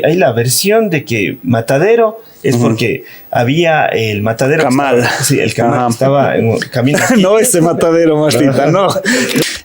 hay la versión de que Matadero es porque había el matadero. Camal. Sí, el Camal estaba en camino. No ese matadero, Martita, no.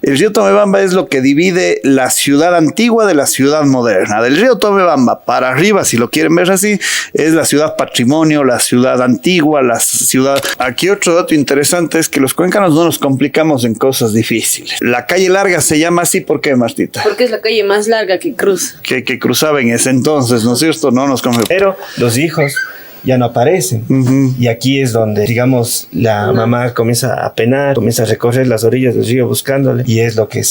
El río Tomebamba es lo que divide la ciudad antigua de la ciudad moderna. Del río Tomebamba para arriba, si lo quieren ver así, es la ciudad patrimonio, la ciudad antigua, la ciudad... Aquí otro dato interesante es que los cuencanos no nos complicamos en cosas difíciles. La calle larga se llama así, ¿por qué, Martita? Porque es la calle más larga que cruza. Que cruzaba en ese entonces, ¿no es cierto? No nos complicamos. Pero los hijos ya no aparecen. Y aquí es donde, digamos, la mamá comienza a penar, comienza a recorrer las orillas del río buscándole, y es lo que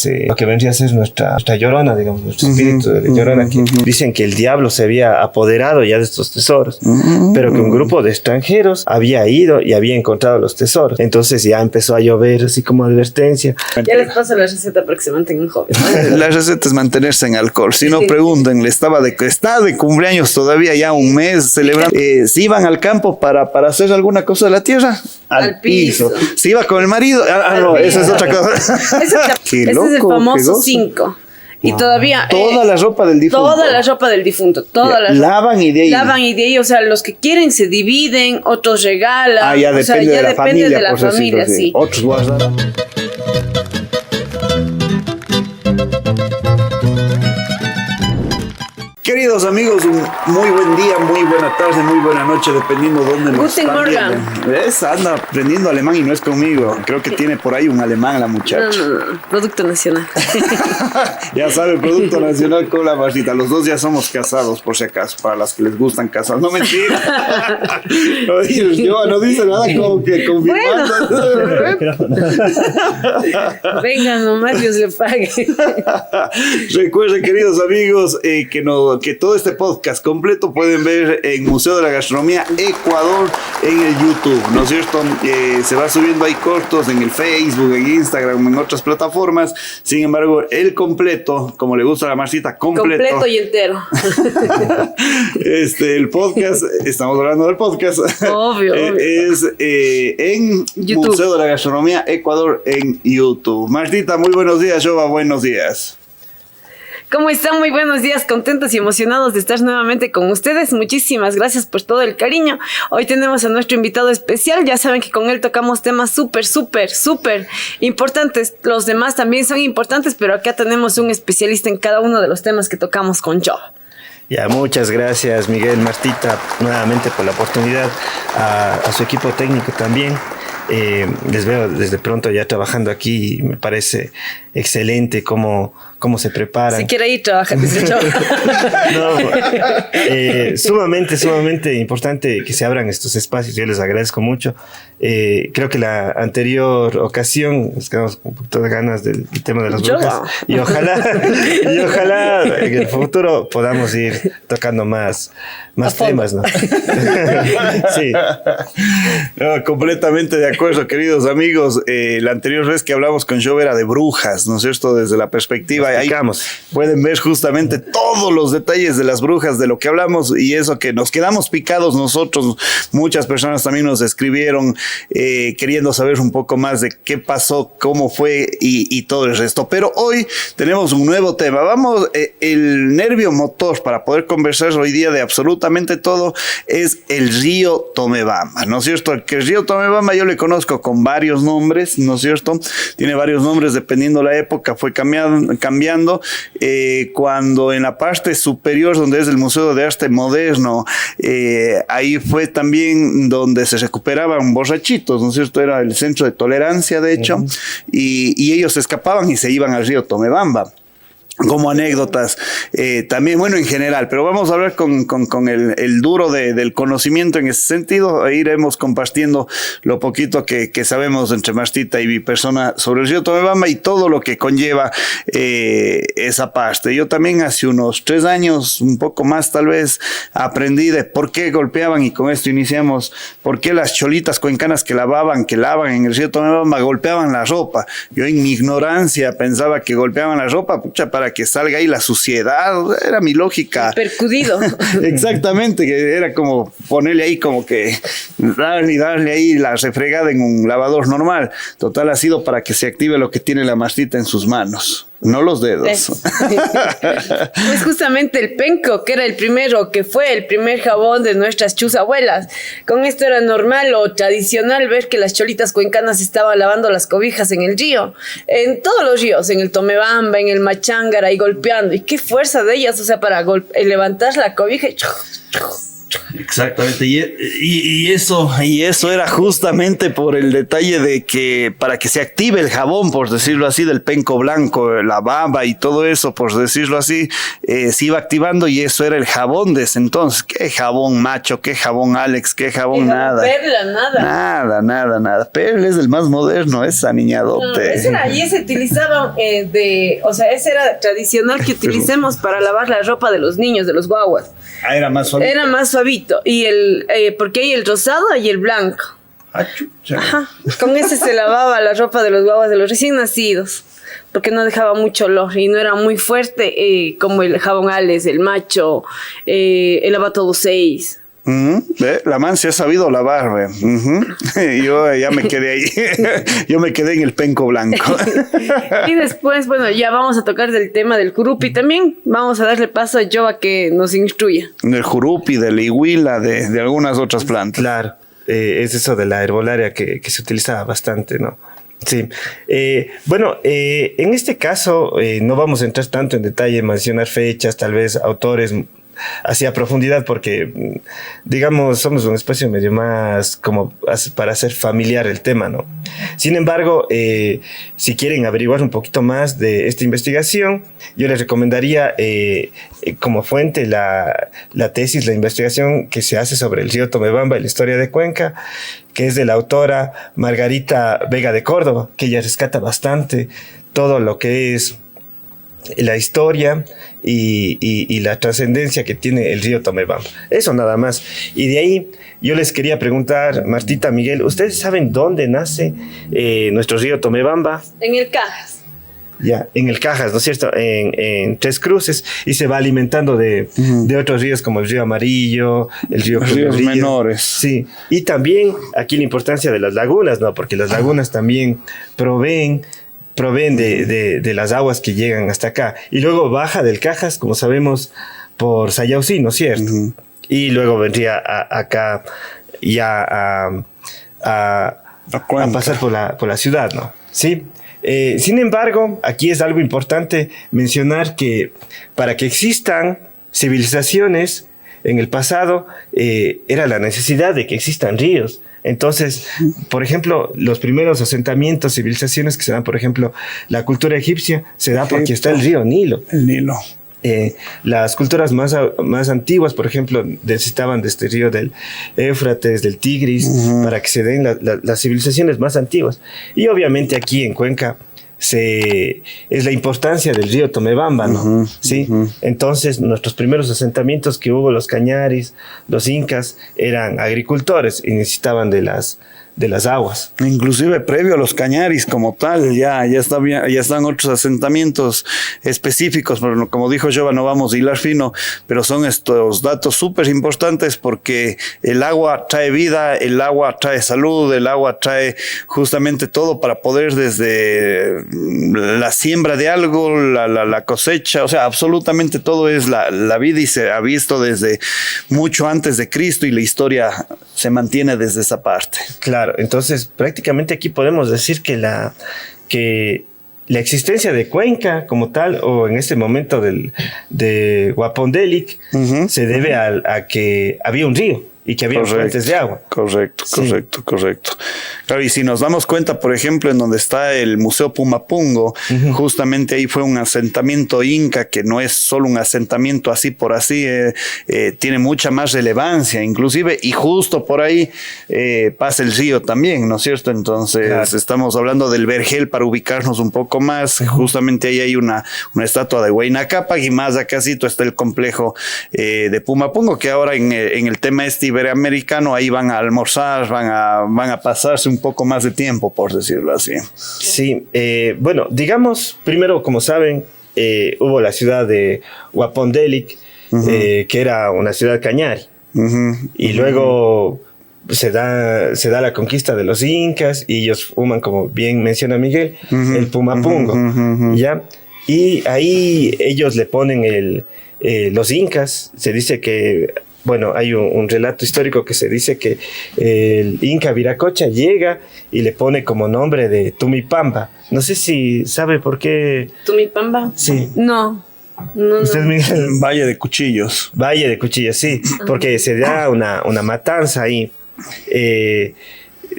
vendría a ser nuestra llorona, digamos, nuestro espíritu de llorona, que dicen que el diablo se había apoderado ya de estos tesoros, pero que un grupo de extranjeros había ido y había encontrado los tesoros. Entonces ya empezó a llover, así como advertencia. Ya les paso la receta para que se mantengan jóvenes. La receta es mantenerse en alcohol. Si no, pregúntenle, está de cumpleaños todavía, ya un mes celebrando. Si iban al campo para hacer alguna cosa de la tierra, al piso. Si iba con el marido, no, eso es otra cosa. Ese es el famoso 5. Y todavía... Toda la ropa del difunto. Toda la ropa del difunto. Lavan y de ahí. Lavan y de ahí. O sea, los que quieren se dividen, otros regalan. Ya depende de la depende familia. De la familia, sí. Otros guardan. Queridos amigos, un muy buen día, muy buena tarde, muy buena noche, dependiendo de dónde nos Guten están Morgen. viendo. ¿Ves? Anda aprendiendo alemán y no es conmigo. Creo que tiene por ahí un alemán la muchacha. No. Producto nacional. Ya sabe, producto nacional con la Martita. Los dos ya somos casados, por si acaso, para las que les gustan casados. No, mentira. No dice nada como que confirmando. Venga, nomás Dios le pague. Recuerden, queridos amigos, que todo este podcast completo pueden ver en Museo de la Gastronomía Ecuador en el YouTube, ¿no es cierto? Se va subiendo ahí cortos en el Facebook, en Instagram, en otras plataformas. Sin embargo, el completo, como le gusta a la Marcita, completo y entero. El podcast, estamos hablando del podcast. Obvio. Es en YouTube. Museo de la Gastronomía Ecuador en YouTube. Martita, muy buenos días. Jova, buenos días. ¿Cómo están? Muy buenos días, contentos y emocionados de estar nuevamente con ustedes. Muchísimas gracias por todo el cariño. Hoy tenemos a nuestro invitado especial. Ya saben que con él tocamos temas súper importantes. Los demás también son importantes, pero acá tenemos un especialista en cada uno de los temas que tocamos con Jova. Ya, muchas gracias, Miguel, Martita, nuevamente por la oportunidad, a su equipo técnico también. Les veo desde pronto ya trabajando aquí y me parece excelente cómo se preparan. Si quiere ir, trabaja, dice Jova. Sumamente importante que se abran estos espacios. Yo les agradezco mucho. Creo que la anterior ocasión nos quedamos con un poquito de ganas del tema de las brujas. Y ojalá en el futuro podamos ir tocando más temas, ¿no? Sí. No, completamente de acuerdo, queridos amigos. La anterior vez que hablamos con Jova era de brujas, ¿no es cierto? Desde la perspectiva. Ahí pueden ver justamente todos los detalles de las brujas, de lo que hablamos, y eso que nos quedamos picados nosotros. Muchas personas también nos escribieron queriendo saber un poco más de qué pasó, cómo fue y todo el resto. Pero hoy tenemos un nuevo tema. El nervio motor para poder conversar hoy día de absolutamente todo es el río Tomebamba, ¿no es cierto? Que el río Tomebamba yo le conozco con varios nombres, ¿no es cierto? Tiene varios nombres dependiendo la época, fue cambiando. Cuando en la parte superior, donde es el Museo de Arte Moderno, ahí fue también donde se recuperaban borrachitos, ¿no es cierto? Era el centro de tolerancia, de hecho, y ellos escapaban y se iban al río Tomebamba. Como anécdotas, también, bueno, en general, pero vamos a hablar con el duro del conocimiento en ese sentido. Iremos compartiendo lo poquito que sabemos entre Martita y mi persona sobre el río Tomebamba y todo lo que conlleva esa parte. Yo también hace unos 3 años, un poco más tal vez, aprendí de por qué golpeaban, y con esto iniciamos, por qué las cholitas cuencanas que lavan en el río Tomebamba golpeaban la ropa. Yo en mi ignorancia pensaba que golpeaban la ropa, para que salga ahí la suciedad, era mi lógica. Percudido. Exactamente, que era como ponerle ahí como que darle ahí la refregada en un lavador normal. Total ha sido para que se active lo que tiene la Martita en sus manos. no los dedos. Es justamente el penco, que era el primero, que fue el primer jabón de nuestras chuzabuelas. Con esto era normal o tradicional ver que las cholitas cuencanas estaban lavando las cobijas en el río, en todos los ríos, en el Tomebamba, en el Machángara, y golpeando. Y qué fuerza de ellas, o sea, para levantar la cobija y... Exactamente, y eso era justamente por el detalle de que para que se active el jabón, por decirlo así, del penco blanco, la baba y todo eso, por decirlo así, se iba activando, y eso era el jabón de ese entonces. ¿Qué jabón Macho? ¿Qué jabón Alex? ¿Qué jabón nada? Perla, Nada. Perla es el más moderno, esa niñadote. No, ese se utilizaba ese era tradicional que utilicemos para lavar la ropa de los niños, de los guaguas. Era más suavito. Era más suavito. Y porque hay el rosado y el blanco. Ajá. Con ese se lavaba la ropa de los guaguas de los recién nacidos, porque no dejaba mucho olor y no era muy fuerte como el jabón Alex, el Macho, el Lava Todo 6. La man se ha sabido lavar, Yo ya me quedé ahí. Yo me quedé en el penco blanco. Y después, bueno, ya vamos a tocar del tema del jurupi también. Vamos a darle paso a Joe a que nos instruya. Del jurupi, de la iguila, de algunas otras plantas. Claro, es eso de la herbolaria que se utilizaba bastante, ¿no? Sí. En este caso no vamos a entrar tanto en detalle, mencionar fechas, tal vez autores hacia profundidad, porque digamos somos un espacio medio más como para hacer familiar el tema, ¿no? Sin embargo, si quieren averiguar un poquito más de esta investigación, yo les recomendaría como fuente la tesis, la investigación que se hace sobre el río Tomebamba y la historia de Cuenca, que es de la autora Margarita Vega de Córdoba, que ella rescata bastante todo lo que es la historia y la trascendencia que tiene el río Tomebamba. Eso nada más. Y de ahí yo les quería preguntar, Martita, Miguel, ¿ustedes saben dónde nace nuestro río Tomebamba? En el Cajas. Ya, en el Cajas, ¿no es cierto? En Tres Cruces, y se va alimentando de otros ríos como el río Amarillo, el río Ríos menores. Sí, y también aquí la importancia de las lagunas, ¿no? Porque las lagunas también proveen de las aguas que llegan hasta acá. Y luego baja del Cajas, como sabemos, por Sayausí, ¿no es cierto? Y luego vendría acá ya a pasar por la ciudad, ¿no? Sí. Sin embargo, aquí es algo importante mencionar que para que existan civilizaciones en el pasado, era la necesidad de que existan ríos. Entonces, por ejemplo, los primeros asentamientos, civilizaciones que se dan, por ejemplo, la cultura egipcia se da porque está el río Nilo. El Nilo. Las culturas más antiguas, por ejemplo, necesitaban de este río del Éufrates, del Tigris, para que se den las civilizaciones más antiguas. Y obviamente aquí en Cuenca es la importancia del río Tomebamba, ¿no? ¿Sí? Entonces, nuestros primeros asentamientos que hubo, los cañaris, los incas, eran agricultores y necesitaban de las aguas. Inclusive previo a los cañaris como tal, ya están otros asentamientos específicos, pero como dijo Jova, no vamos a hilar fino, pero son estos datos súper importantes porque el agua trae vida, el agua trae salud, el agua trae justamente todo para poder desde la siembra de algo, la cosecha, o sea, absolutamente todo es la vida, y se ha visto desde mucho antes de Cristo, y la historia se mantiene desde esa parte. Claro. Entonces, prácticamente aquí podemos decir que la existencia de Cuenca como tal, o en este momento de Guapondelic, se debe a que había un río y que había fuentes de agua. Correcto. Claro, y si nos damos cuenta, por ejemplo, en donde está el Museo Pumapungo, justamente ahí fue un asentamiento inca, que no es solo un asentamiento así por así, tiene mucha más relevancia inclusive, y justo por ahí pasa el río también, ¿no es cierto? Entonces estamos hablando del Vergel para ubicarnos un poco más. Justamente ahí hay una estatua de Huayna Cápac, y más acácito está el complejo de Pumapungo, que ahora en el tema iberoamericano, ahí van a almorzar, van a pasarse un poco más de tiempo, por decirlo así. Sí, bueno, digamos, primero, como saben, hubo la ciudad de Guapondelic, que era una ciudad cañari, y luego se da la conquista de los incas, y ellos fuman, como bien menciona Miguel, el Pumapungo, ¿ya? Y ahí ellos le ponen los incas. Se dice que, bueno, hay un relato histórico que se dice que el inca Viracocha llega y le pone como nombre de Tumipamba. No sé si sabe por qué. ¿Tumipamba? Sí. No. No, Usted no. Valle de Cuchillos. Valle de Cuchillos, sí, porque se da una matanza ahí.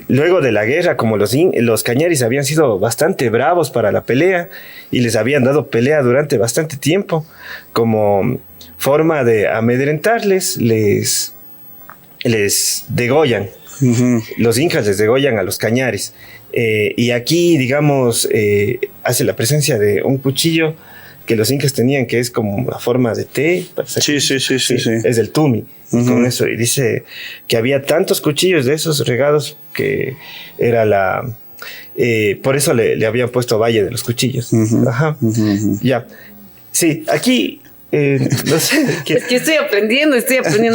Luego de la guerra, como los cañaris habían sido bastante bravos para la pelea y les habían dado pelea durante bastante tiempo, como forma de amedrentarles, les degollan. Ujú. Los incas les degollan a los cañaris. Y aquí, digamos, hace la presencia de un cuchillo que los incas tenían, que es como la forma de T. Sí. Es el tumi. Y con eso, y dice que había tantos cuchillos de esos regados que era por eso le habían puesto Valle de los Cuchillos. Ajá. Ya. Sí, aquí no sé. Es que estoy aprendiendo.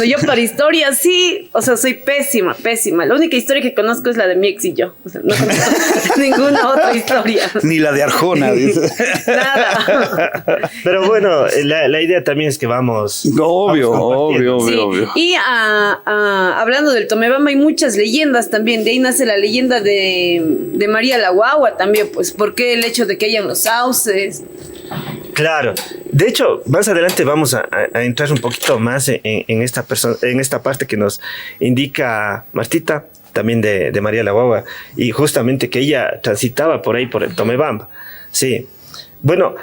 Yo para historia sí, o sea, soy pésima. La única historia que conozco es la de mi ex y yo. O sea, no conozco ninguna otra historia. Ni la de Arjona, dice. Nada. Pero bueno, la idea también es que vamos. Obvio. Sí. Y hablando del Tomebamba, hay muchas leyendas también. De ahí nace la leyenda de María la Guagua también, pues, ¿por qué el hecho de que hayan los sauces? Claro. De hecho, más adelante vamos a entrar un poquito más en esta parte que nos indica Martita, también de María la Guagua, y justamente que ella transitaba por ahí, por el Tomebamba. Sí. Bueno,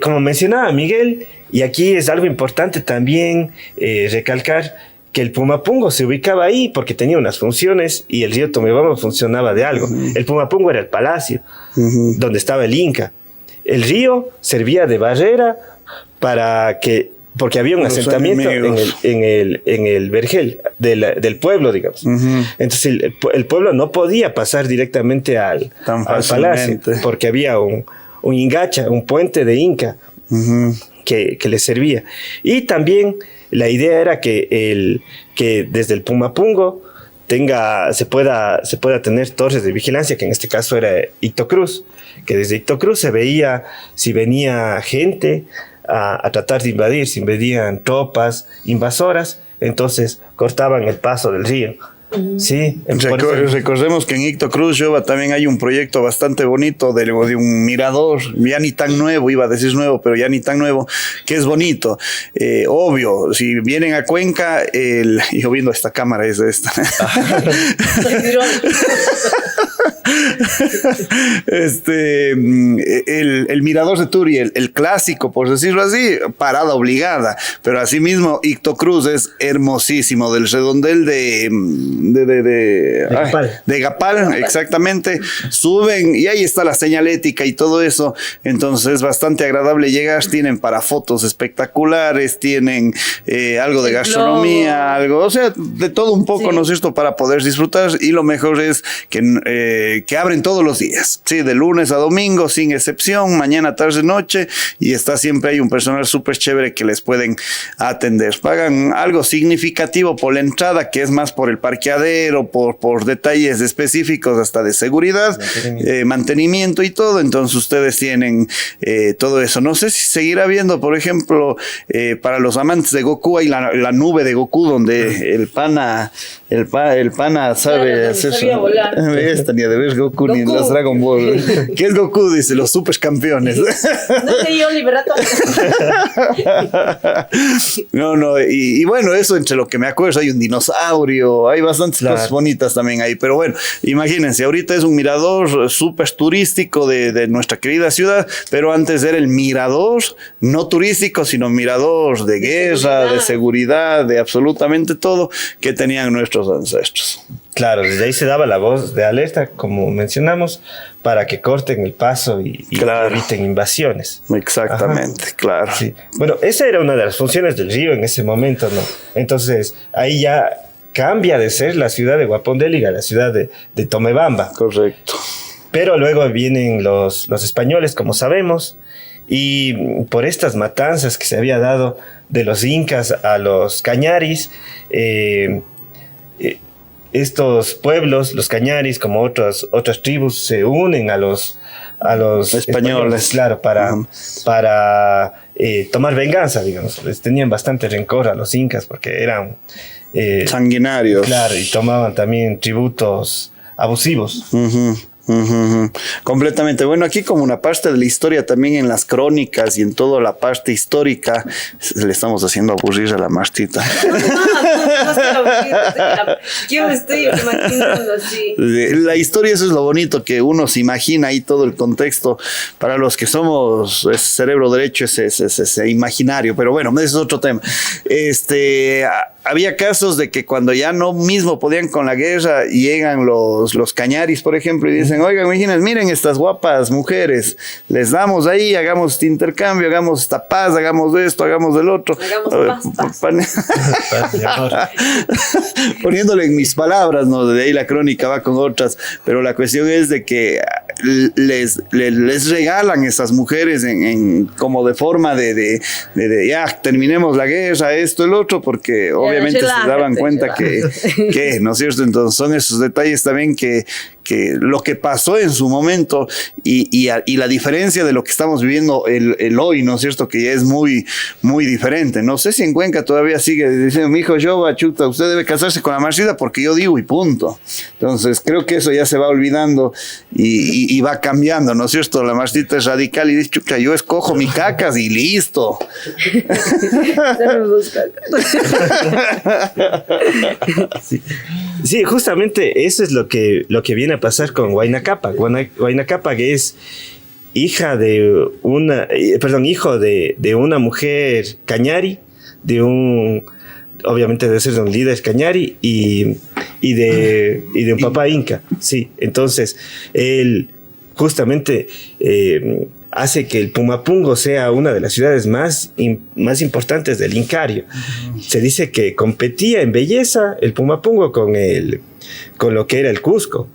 como mencionaba Miguel, y aquí es algo importante también recalcar que el Pumapungo se ubicaba ahí porque tenía unas funciones y el río Tomebamba funcionaba de algo. El Pumapungo era el palacio donde estaba el Inca. El río servía de barrera porque había un asentamiento en el vergel del pueblo, digamos. Entonces el pueblo no podía pasar directamente al palacio porque había un ingacha, un puente de Inca que le servía. Y también la idea era que desde el Pumapungo se pueda tener torres de vigilancia, que en este caso era Ictocruz, que desde Ictocruz se veía si venía gente a tratar de invadir, si venían tropas invasoras, entonces cortaban el paso del río. Sí, recordemos que en Ictocruz, Jova, también hay un proyecto bastante bonito de un mirador, ya ni tan nuevo, iba a decir nuevo, pero ya ni tan nuevo, que es bonito. Obvio, si vienen a Cuenca, yo viendo esta cámara es esta. El mirador de Turi, el clásico, por decirlo así, parada obligada, pero asimismo Ictocruz es hermosísimo, del redondel de Gapal, exactamente. Suben y ahí está la señalética y todo eso, entonces es bastante agradable llegar. Tienen para fotos espectaculares, tienen algo de gastronomía, algo, o sea, de todo un poco, ¿no es cierto?, para poder disfrutar. Y lo mejor es que abren todos los días, sí, de lunes a domingo, sin excepción, mañana, tarde, noche, y está siempre hay un personal súper chévere que les pueden atender. Pagan algo significativo por la entrada, que es más por el parqueadero, por detalles específicos, hasta de seguridad, mantenimiento y todo. Entonces ustedes tienen todo eso. No sé si seguirá viendo, por ejemplo, para los amantes de Goku, hay la nube de Goku, donde el pana sabe hacer sabía volar. Esta ni de ver Goku ni en los Dragon Ball. ¿Qué es Goku? Dice, los supercampeones. No sé yo, Liberato. No, y bueno, eso entre lo que me acuerdo, hay un dinosaurio, hay bastantes cosas bonitas también ahí, pero bueno, imagínense, ahorita es un mirador súper turístico de nuestra querida ciudad, pero antes era el mirador no turístico, sino mirador de guerra, de seguridad, de absolutamente todo que tenían nuestros ancestros. Claro, desde ahí se daba la voz de alerta, como mencionamos, para que corten el paso y eviten invasiones. Exactamente. Ajá. Claro. Sí. Bueno, esa era una de las funciones del río en ese momento, ¿no? Entonces, ahí ya cambia de ser la ciudad de Guapondéliga a la ciudad de Tomebamba. Correcto. Pero luego vienen los españoles, como sabemos, y por estas matanzas que se había dado de los incas a los cañaris, estos pueblos, los cañaris, como otras tribus, se unen a los españoles, claro, para tomar venganza, digamos. Les tenían bastante rencor a los incas porque eran sanguinarios. Claro, y tomaban también tributos abusivos. Completamente. Bueno, aquí como una parte de la historia también en las crónicas y en toda la parte histórica, le estamos haciendo aburrir a la Martita. No estoy aburrida, yo me estoy imaginando así. La historia, eso es lo bonito, que uno se imagina ahí todo el contexto. Para los que somos cerebro derecho, ese imaginario, pero bueno, ese es otro tema. Había casos de que cuando ya no mismo podían con la guerra, llegan los cañaris, por ejemplo, y dicen, oigan, imagínense, miren estas guapas mujeres, les damos ahí, hagamos este intercambio, hagamos esta paz, hagamos de esto, hagamos del otro. Hagamos paz. Poniéndole en mis palabras, ¿no? De ahí la crónica va con otras, pero la cuestión es de que les regalan esas mujeres como de forma de ya terminemos la guerra, esto, el otro, porque obviamente se daban cuenta que, ¿no es cierto? Entonces son esos detalles también que lo que pasó en su momento y la diferencia de lo que estamos viviendo el hoy, ¿no es cierto? Que ya es muy, muy diferente. No sé si en Cuenca todavía sigue diciendo, mi hijo Yoba, chuta, usted debe casarse con la Marcida porque yo digo y punto. Entonces creo que eso ya se va olvidando y va cambiando, ¿no es cierto? La Marcita es radical y dice, chuta, yo escojo mi cacas y listo. Sí, justamente eso es lo que viene a pasar con Huayna Capac. Huayna Capac es hijo de una mujer cañari, obviamente debe ser de un líder cañari y de un papá inca. Sí, entonces él justamente hace que el Pumapungo sea una de las ciudades más importantes del Incario. Se dice que competía en belleza el Pumapungo con lo que era el Cusco.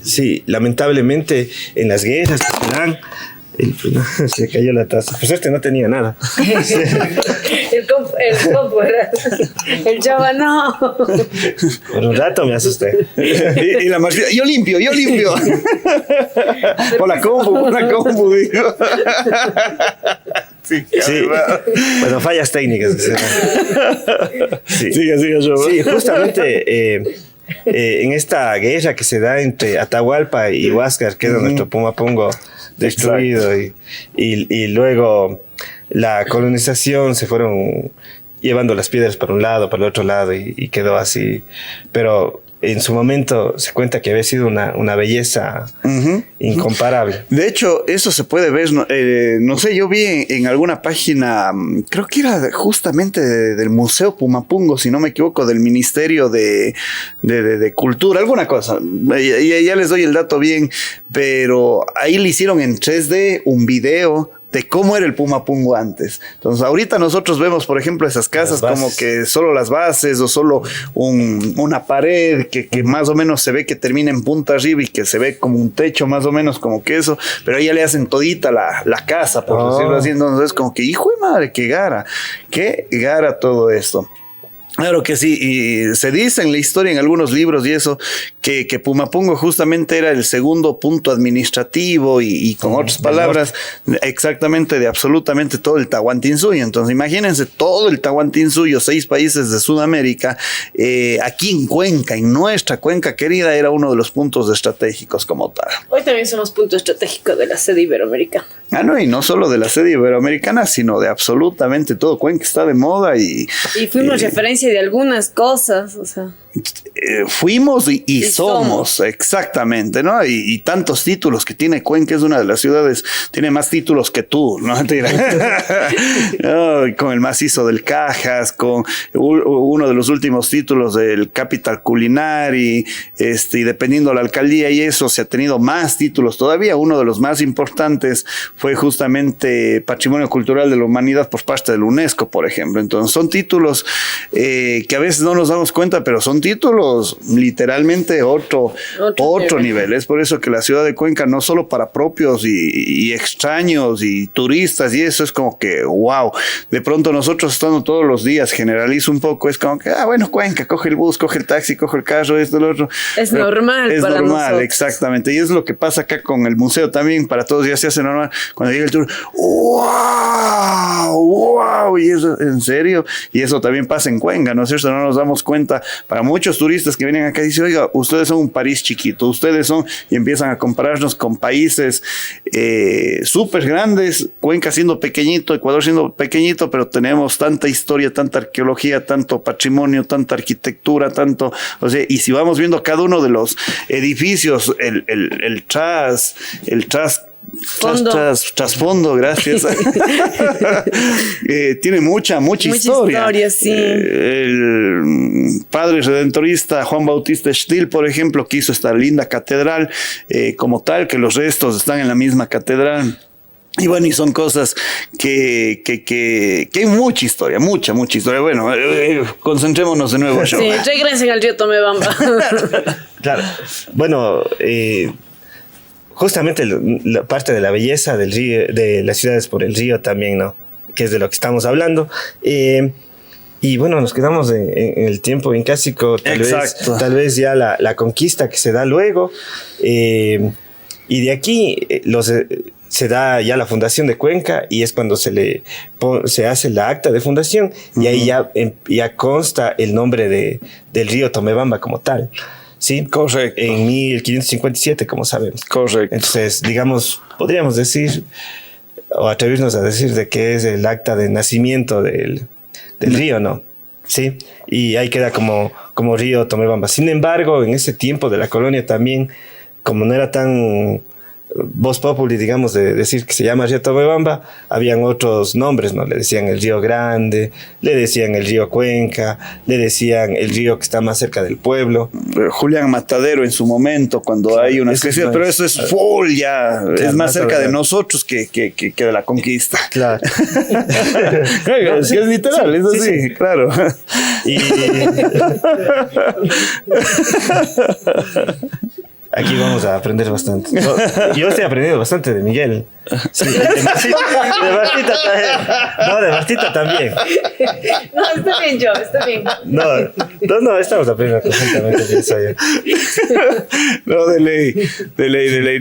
Sí, lamentablemente en las guerras que se dan, se cayó la taza. Pues no tenía nada. El compo era. El chava no. Por un rato me asusté. Y la Marcita, yo limpio. Por la compu, digo. Sí. Bueno, fallas técnicas. Sí, sigue yo. Sí, justamente en esta guerra que se da entre Atahualpa y Huáscar, que era nuestro Pumapungo destruido, y luego la colonización, se fueron llevando las piedras para un lado, para el otro lado, y quedó así. Pero en su momento se cuenta que había sido una belleza incomparable. De hecho, eso se puede ver, no sé, yo vi en alguna página, creo que era justamente del Museo Pumapungo, si no me equivoco, del Ministerio de Cultura, alguna cosa. Ya les doy el dato bien, pero ahí le hicieron en 3D un video de cómo era el Pumapungo antes. Entonces, ahorita nosotros vemos, por ejemplo, esas casas como que solo las bases o solo una pared que más o menos se ve que termina en punta arriba y que se ve como un techo más o menos como que eso, pero ahí ya le hacen todita la casa, por decirlo así. Entonces, es como que, hijo de madre, qué gara todo esto. Claro que sí, y se dice en la historia, en algunos libros y eso, que Pumapungo justamente era el segundo punto administrativo y con otras palabras, exactamente de absolutamente todo el Tahuantinsuyo. Entonces imagínense todo el Tahuantinsuyo, 6 países de Sudamérica, aquí en Cuenca, en nuestra Cuenca querida, era uno de los puntos estratégicos como tal. Hoy también somos punto estratégico de la sede iberoamericana. No, y no solo de la sede iberoamericana, sino de absolutamente todo. Cuenca está de moda y fuimos referencia de algunas cosas, o sea. Fuimos y somos, exactamente, ¿no? Y tantos títulos que tiene Cuenca, es una de las ciudades, tiene más títulos que tú, ¿no? Con el macizo del Cajas, con uno de los últimos títulos del Capital Culinary, y dependiendo de la alcaldía y eso, se ha tenido más títulos todavía. Uno de los más importantes fue justamente Patrimonio Cultural de la Humanidad por parte de la UNESCO, por ejemplo. Entonces son títulos que a veces no nos damos cuenta, pero son títulos literalmente otro nivel. Es por eso que la ciudad de Cuenca, no solo para propios y extraños y turistas, y eso es como que wow. De pronto nosotros estando todos los días, generalizo un poco, es como que, bueno, Cuenca, coge el bus, coge el taxi, coge el carro, esto, lo otro. Es normal. Es para normal, nosotros. exactamente. Y es lo que pasa acá con el museo también, para todos ya se hace normal. Cuando llega el tour, wow, wow, y eso, en serio, y eso también pasa en Cuenca, ¿no es cierto? No nos damos cuenta. Para muchos turistas que vienen acá, dicen, oiga, ustedes son un París chiquito, ustedes son, y empiezan a compararnos con países súper grandes, Cuenca siendo pequeñito, Ecuador siendo pequeñito, pero tenemos tanta historia, tanta arqueología, tanto patrimonio, tanta arquitectura, tanto, o sea, y si vamos viendo cada uno de los edificios, el trasfondo, gracias. Tiene mucha historia. Sí. El padre redentorista Juan Bautista Still, por ejemplo, que hizo esta linda catedral como tal, que los restos están en la misma catedral. Y bueno, y son cosas que hay mucha historia. Bueno, concentrémonos de nuevo. Sí, regresen al río Tomebamba. Claro. Bueno, justamente la parte de la belleza del río, de las ciudades por el río también, ¿no? Que es de lo que estamos hablando. Y bueno, nos quedamos en el tiempo incásico, tal vez ya la conquista que se da luego. Y de aquí se da ya la fundación de Cuenca, y es cuando se hace la acta de fundación, y ahí ya consta el nombre del río Tomebamba como tal. Sí, correcto. En 1557, como sabemos. Correcto. Entonces, digamos, podríamos decir, o atrevernos a decir, de que es el acta de nacimiento del río, ¿no? Sí, y ahí queda como río Tomebamba. Sin embargo, en ese tiempo de la colonia también, como no era tan voz populi, digamos, de decir que se llama río Tomebamba, habían otros nombres, ¿no? Le decían el río Grande, le decían el río Cuenca, le decían el río que está más cerca del pueblo. Julián Matadero en su momento, cuando claro, hay una escasez, pero eso es full ya, claro, es más cerca de nosotros que de la conquista. Claro. Claro, es literal, es así, sí. Claro. Y aquí vamos a aprender bastante. Yo estoy aprendiendo bastante de Miguel. Sí, de Martita también. No, de Martita también. No, está bien, yo, está bien. No, estamos aprendiendo conjuntamente, pienso yo. No, de ley.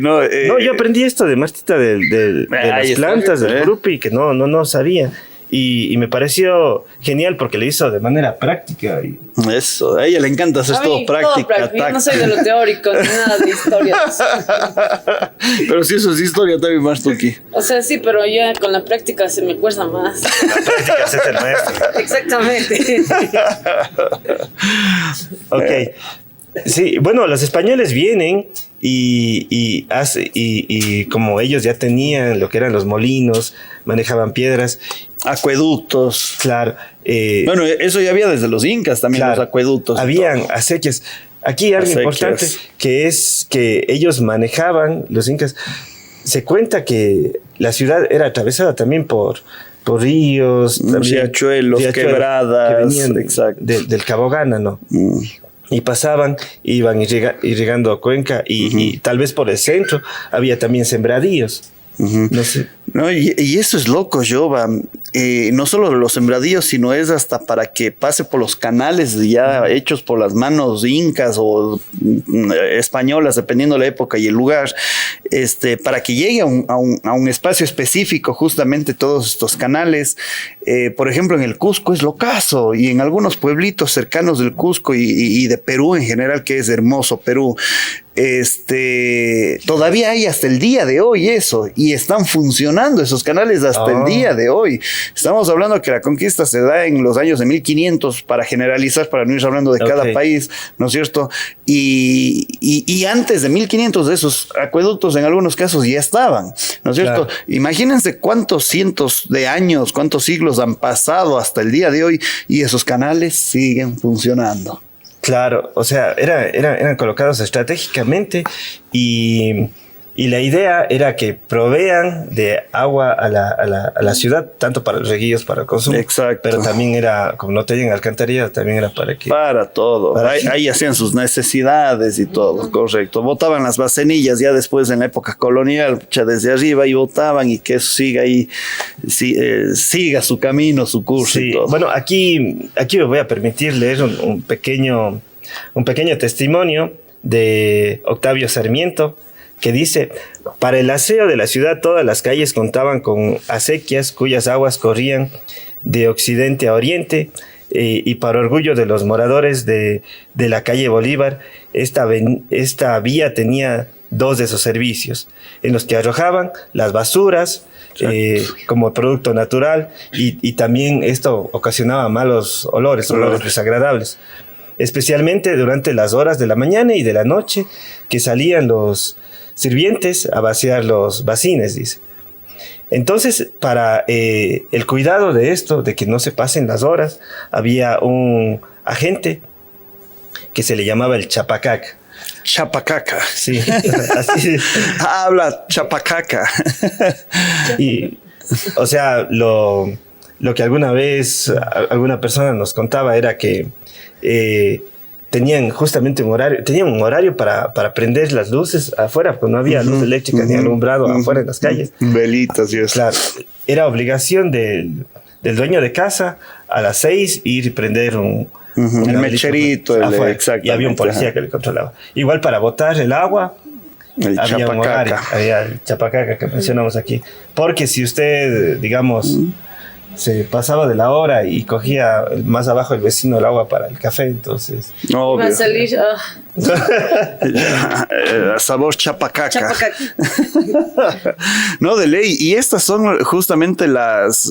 No, yo aprendí esto de Martita de las plantas, del grupi, que no sabía. Y me pareció genial porque lo hizo de manera práctica. Eso, a ella le encanta hacer todo práctica. Yo no soy de lo teórico ni nada de historias. Pero si eso es historia, también más toqui. O sea, sí, pero ya con la práctica se me cuesta más. La práctica es el maestro. Exactamente. Ok. Sí, bueno, los españoles vienen y como ellos ya tenían lo que eran los molinos, manejaban piedras, acueductos. Claro. Bueno, eso ya había desde los incas también, claro, los acueductos. Habían acequias. Aquí algo importante que es que ellos manejaban, los incas. Se cuenta que la ciudad era atravesada también por ríos, riachuelos, quebradas, que venían del Cabo Gana, ¿no? Y pasaban, iban irrigando a Cuenca y tal vez por el centro había también sembradíos. No sé. No, y eso es loco, Jova. No solo los sembradíos, sino es hasta para que pase por los canales ya hechos por las manos incas o españolas, dependiendo la época y el lugar, para que llegue a un espacio específico, justamente todos estos canales. Por ejemplo, en el Cusco es locazo, y en algunos pueblitos cercanos del Cusco y de Perú en general, que es hermoso Perú. Todavía hay hasta el día de hoy eso, y están funcionando esos canales hasta el día de hoy. Estamos hablando que la conquista se da en los años de 1500, para generalizar, para no ir hablando de cada país, ¿no es cierto? Y antes de 1500 de esos acueductos en algunos casos ya estaban, ¿no es cierto? Claro. Imagínense cuántos cientos de años, cuántos siglos han pasado hasta el día de hoy, y esos canales siguen funcionando. Claro, o sea, eran colocados estratégicamente y Y la idea era que provean de agua a la ciudad, tanto para los reguillos, para el consumo. Exacto. Pero también era, como no tenían alcantarilla, también era para que... Para todo. Ahí hacían sus necesidades y todo, correcto. Botaban las bacenillas ya después en la época colonial, desde arriba y botaban y que eso siga ahí, siga su camino, su curso y todo. Bueno, aquí me voy a permitir leer un pequeño testimonio de Octavio Sarmiento, que dice: para el aseo de la ciudad todas las calles contaban con acequias cuyas aguas corrían de occidente a oriente, y para orgullo de los moradores de la calle Bolívar, esta vía tenía 2 de esos servicios, en los que arrojaban las basuras como producto natural, y también esto ocasionaba malos olores desagradables, especialmente durante las horas de la mañana y de la noche, que salían los sirvientes a vaciar los bacines, dice. Entonces, para el cuidado de esto, de que no se pasen las horas, había un agente que se le llamaba el chapacaca. Chapacaca. Sí, así. Habla chapacaca. Y, o sea, lo que alguna vez alguna persona nos contaba era que tenían justamente un horario para prender las luces afuera, porque no había luz eléctrica ni alumbrado afuera en las calles. Velitas y eso. Claro, era obligación del dueño de casa a las 6 ir y prender el mecherito, y había un policía que le controlaba. Igual para botar el agua, había un horario, había el chapacaca que mencionamos aquí. Porque si usted, digamos, se pasaba de la hora y cogía más abajo el vecino el agua para el café, entonces... Obvio. Va a salir... sabor chapacaca. No, de ley. Y estas son justamente las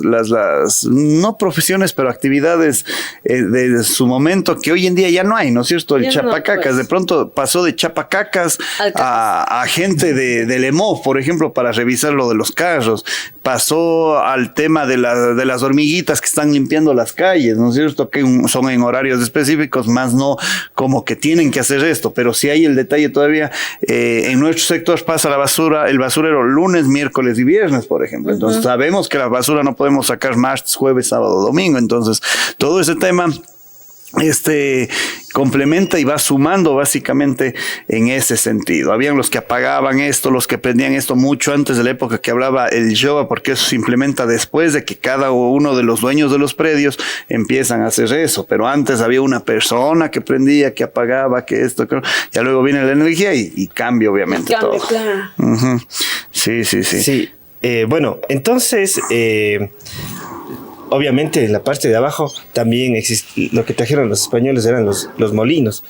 no profesiones, pero actividades de su momento que hoy en día ya no hay, ¿no es cierto? El ya chapacacas, no, pues. de pronto pasó de chapacacas a gente del EMOV, por ejemplo, para revisar lo de los carros. Pasó al tema de las hormiguitas que están limpiando las calles, ¿no es cierto? Que son en horarios específicos, más no como que tienen que hacer esto, pero sí hay el detalle todavía. En nuestro sector pasa el basurero lunes, miércoles y viernes, por ejemplo. Entonces sabemos que la basura no podemos sacar martes, jueves, sábado, domingo. Entonces todo ese tema complementa y va sumando básicamente en ese sentido. Habían los que apagaban esto, los que prendían esto mucho antes de la época que hablaba el Yoba, porque eso se implementa después de que cada uno de los dueños de los predios empiezan a hacer eso. Pero antes había una persona que prendía, que apagaba, que esto, que... ya luego viene la energía y cambia obviamente todo. Claro. Sí. Sí, bueno, entonces... obviamente en la parte de abajo también lo que trajeron los españoles eran los molinos.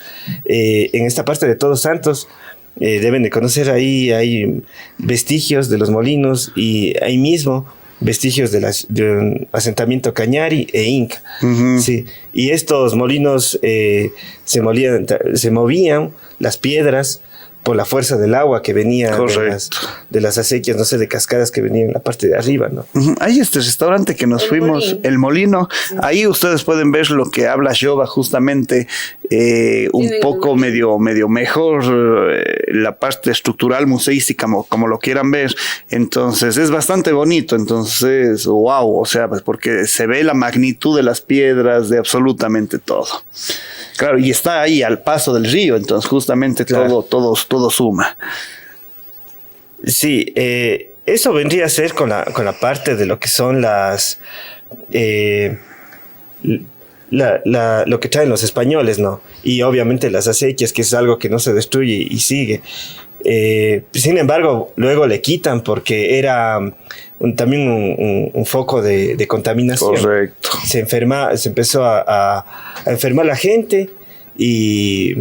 En esta parte de Todos Santos deben de conocer, ahí hay vestigios de los molinos, y ahí mismo vestigios de un asentamiento cañari e inca. Sí. Y estos molinos se movían las piedras por la fuerza del agua que venía de las acequias, no sé, de cascadas que venían en la parte de arriba, ¿no? Hay este restaurante que nos fuimos, El Molino. Sí. Ahí ustedes pueden ver lo que habla Yoba, justamente un poco medio mejor, la parte estructural, museística, como lo quieran ver. Entonces es bastante bonito. Entonces, wow, o sea, pues porque se ve la magnitud de las piedras, de absolutamente todo. Claro, y está ahí al paso del río, entonces justamente claro, todo suma. Sí, eso vendría a ser con la parte de lo que son lo que traen los españoles, ¿no? Y obviamente las acequias, que es algo que no se destruye y sigue. Sin embargo, luego le quitan porque era también un foco de contaminación. Correcto. Se empezó a enfermar la gente y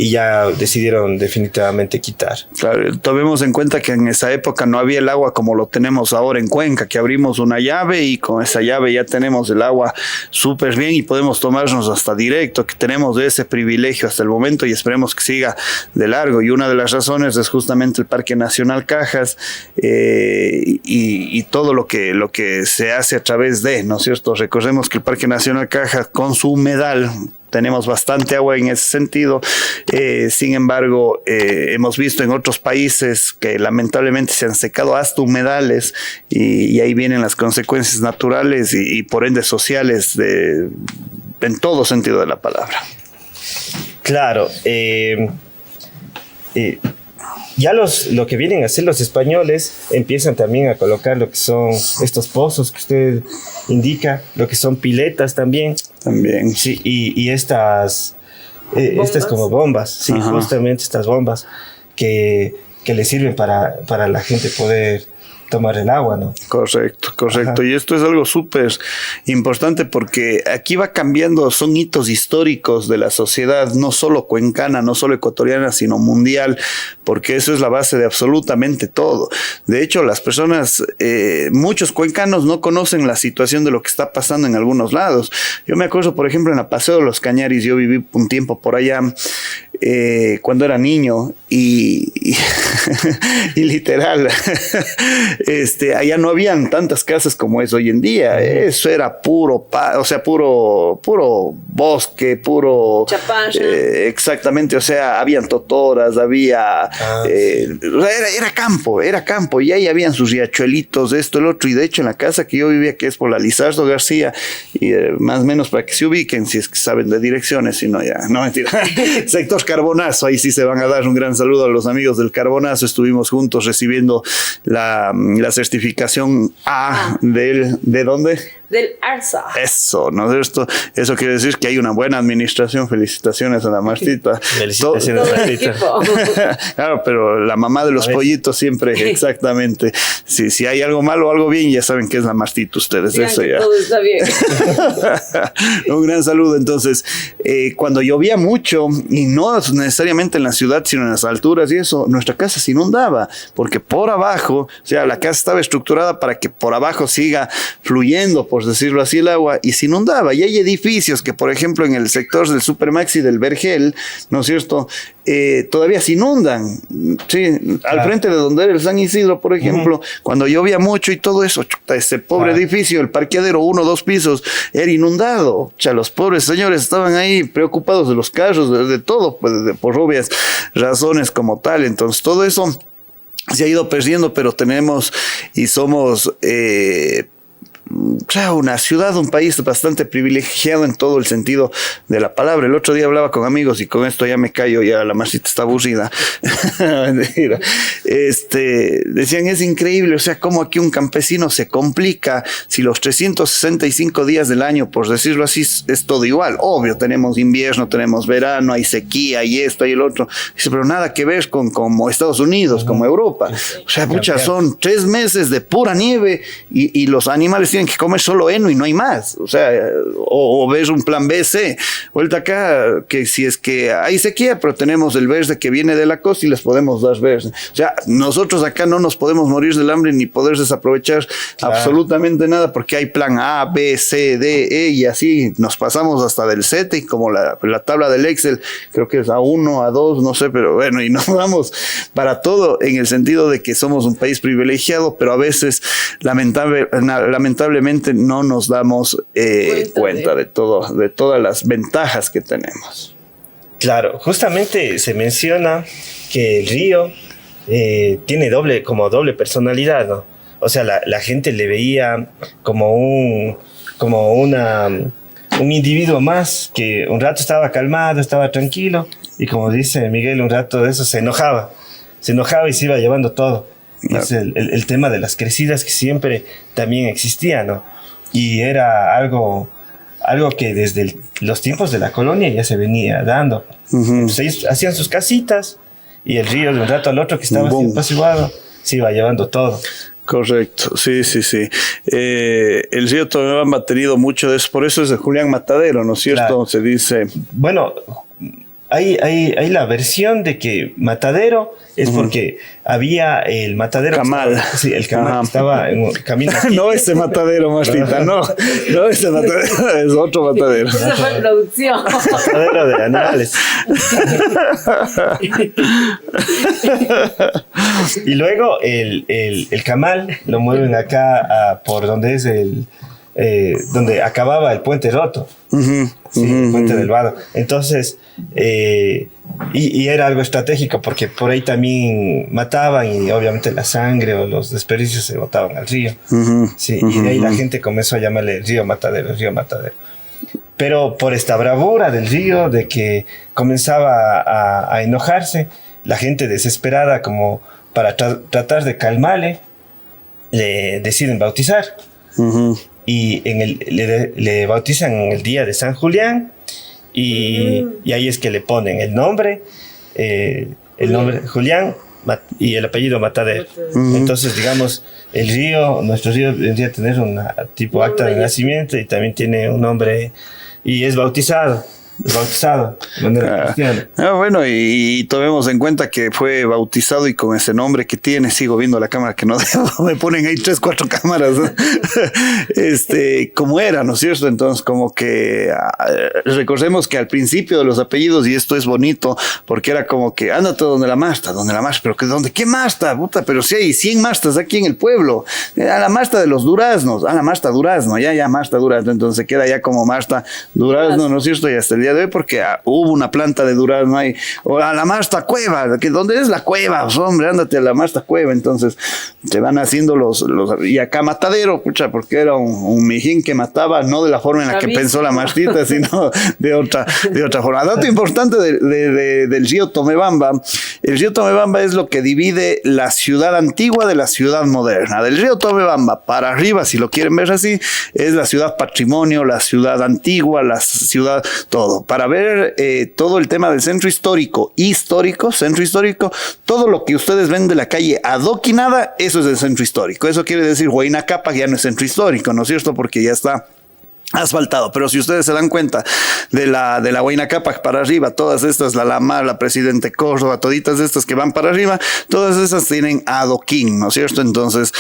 ya decidieron definitivamente quitar. Claro, tomemos en cuenta que en esa época no había el agua como lo tenemos ahora en Cuenca, que abrimos una llave y con esa llave ya tenemos el agua súper bien y podemos tomarnos hasta directo, que tenemos ese privilegio hasta el momento y esperemos que siga de largo. Y una de las razones es justamente el Parque Nacional Cajas y todo lo que se hace a través de, ¿no es cierto? Recordemos que el Parque Nacional Cajas con su humedal tenemos bastante agua en ese sentido. Sin embargo, hemos visto en otros países que lamentablemente se han secado hasta humedales y ahí vienen las consecuencias naturales y por ende sociales en todo sentido de la palabra. Claro. Ya lo que vienen a hacer los españoles empiezan también a colocar lo que son estos pozos que usted indica, lo que son piletas también. También. Sí, y estas como bombas, sí, Ajá. justamente estas bombas que le sirven para la gente poder tomar el agua, ¿no? Correcto. Ajá. Y esto es algo súper importante porque aquí va cambiando, son hitos históricos de la sociedad, no solo cuencana, no solo ecuatoriana, sino mundial, porque eso es la base de absolutamente todo. De hecho, las personas, muchos cuencanos no conocen la situación de lo que está pasando en algunos lados. Yo me acuerdo, por ejemplo, en la Paseo de los Cañaris, yo viví un tiempo por allá, cuando era niño y literal allá no habían tantas casas como es hoy en día. Eso era puro bosque, puro chaparra. Exactamente, o sea, habían totoras, había era campo y ahí habían sus riachuelitos, esto, el otro, y de hecho en la casa que yo vivía, que es por la Lizardo García, y más o menos para que se ubiquen, si es que saben de direcciones, si no ya, no mentira. Sector Carbonazo, ahí sí se van a dar un gran saludo a los amigos del Carbonazo. Estuvimos juntos recibiendo la certificación A ¿de dónde? Del ARSA. Eso, ¿no? Eso quiere decir que hay una buena administración. Felicitaciones a la Martita. Felicitaciones a Martita. Claro, pero la mamá de los pollitos siempre, exactamente. Si hay algo malo o algo bien, ya saben que es la Martita ustedes. Digan eso que ya. todo está bien. Un gran saludo. Entonces, cuando llovía mucho, y no necesariamente en la ciudad, sino en las alturas y eso, nuestra casa se inundaba, porque por abajo, o sea, la casa estaba estructurada para que por abajo siga fluyendo, por decirlo así, el agua, y se inundaba. Y hay edificios que, por ejemplo, en el sector del Supermaxi del Vergel, ¿no es cierto?, todavía se inundan. Sí, al frente de donde era el San Isidro, por ejemplo, cuando llovía mucho y todo eso, ese pobre edificio, el parqueadero, 1 o 2 pisos, era inundado. O sea, los pobres señores estaban ahí preocupados de los carros, de todo, pues, por obvias razones como tal. Entonces, todo eso se ha ido perdiendo, pero tenemos y somos una ciudad, un país bastante privilegiado en todo el sentido de la palabra. El otro día hablaba con amigos y con esto ya me callo, ya la Marcita está aburrida. Mentira. Decían, es increíble, o sea, cómo aquí un campesino se complica si los 365 días del año, por decirlo así, es todo igual. Obvio, tenemos invierno, tenemos verano, hay sequía, hay esto, hay el otro. Dice, pero nada que ver con como Estados Unidos, como Europa. O sea, muchas son 3 meses de pura nieve y los animales tienen que comer solo heno y no hay más. O sea, o ves un plan B, C. Vuelta acá, que si es que hay sequía, pero tenemos el verde que viene de la costa y les podemos dar verde. O sea, nosotros acá no nos podemos morir del hambre ni poder desaprovechar absolutamente nada, porque hay plan A, B, C, D, E, y así nos pasamos hasta del Z, y como la tabla del Excel, creo que es A1, A2, no sé, pero bueno, y nos vamos para todo, en el sentido de que somos un país privilegiado, pero a veces lamentablemente no nos damos cuenta de todas las ventajas que tenemos. Claro, justamente se menciona que el río tiene doble personalidad, ¿no? O sea, la gente le veía como un individuo más, que un rato estaba calmado, estaba tranquilo, y como dice Miguel, un rato de eso se enojaba y se iba llevando todo. Claro. Es el tema de las crecidas que siempre también existía, ¿no? Y era algo que desde los tiempos de la colonia ya se venía dando. Entonces ellos hacían sus casitas y el río de un rato al otro, que estaba así apaciguado, se iba llevando todo. Correcto, sí. El río todavía ha mantenido mucho de eso, por eso es de Julián Matadero, ¿no es cierto? Claro. Se dice... Bueno, hay la versión de que Matadero es porque había el matadero. Camal. El Camal estaba en camino. No ese matadero, Martita, no ese matadero, es otro matadero. Esa fue producción. Matadero de animales. Y luego el Camal lo mueven acá por donde es donde acababa el puente roto. Sí, el puente del Vado. Entonces, y era algo estratégico porque por ahí también mataban y obviamente la sangre o los desperdicios se botaban al río. Sí, y de ahí la gente comenzó a llamarle el río Matadero, el río Matadero. Pero por esta bravura del río, de que comenzaba a enojarse, la gente desesperada como para tratar de calmarle, le deciden bautizar. Y le bautizan en el día de San Julián y ahí es que le ponen el nombre Julián y el apellido Matadero. Entonces, digamos, el río, nuestro río vendría a tener un tipo acta de nacimiento y también tiene un nombre y es bautizado de manera cristiana. Bueno, y tomemos en cuenta que fue bautizado y con ese nombre que tiene, sigo viendo la cámara que no debo, me ponen ahí 3, 4 cámaras, ¿no? Como era, ¿no es cierto? Entonces, como que recordemos que al principio de los apellidos, y esto es bonito, porque era como que, ándate donde la masta, pero que ¿dónde? ¿Qué masta? Puta, pero si hay 100 mastas aquí en el pueblo, a la masta de los duraznos, a la masta durazno, ya masta durazno, entonces queda ya como masta durazno, ¿no es cierto? Y hasta el día de hoy, porque hubo una planta de durazno ahí, o a la masta cueva, que ¿dónde es la cueva? Pues, hombre, ándate a la masta cueva. Entonces se van haciendo y acá Matadero, pucha, porque era un mijín que mataba, no de la forma en la que pensó la mastita, sino de otra forma. Dato importante del río Tomebamba: el río Tomebamba es lo que divide la ciudad antigua de la ciudad moderna. Del río Tomebamba para arriba, si lo quieren ver así, es la ciudad patrimonio, la ciudad antigua, la ciudad todo. Para ver todo el tema del centro histórico, todo lo que ustedes ven de la calle adoquinada, eso es el centro histórico. Eso quiere decir Huayna Capac ya no es centro histórico, ¿no es cierto? Porque ya está asfaltado. Pero si ustedes se dan cuenta de la Huayna Capac para arriba, todas estas, la Lamar, la Presidente Córdoba, toditas estas que van para arriba, todas esas tienen adoquín, ¿no es cierto? Entonces,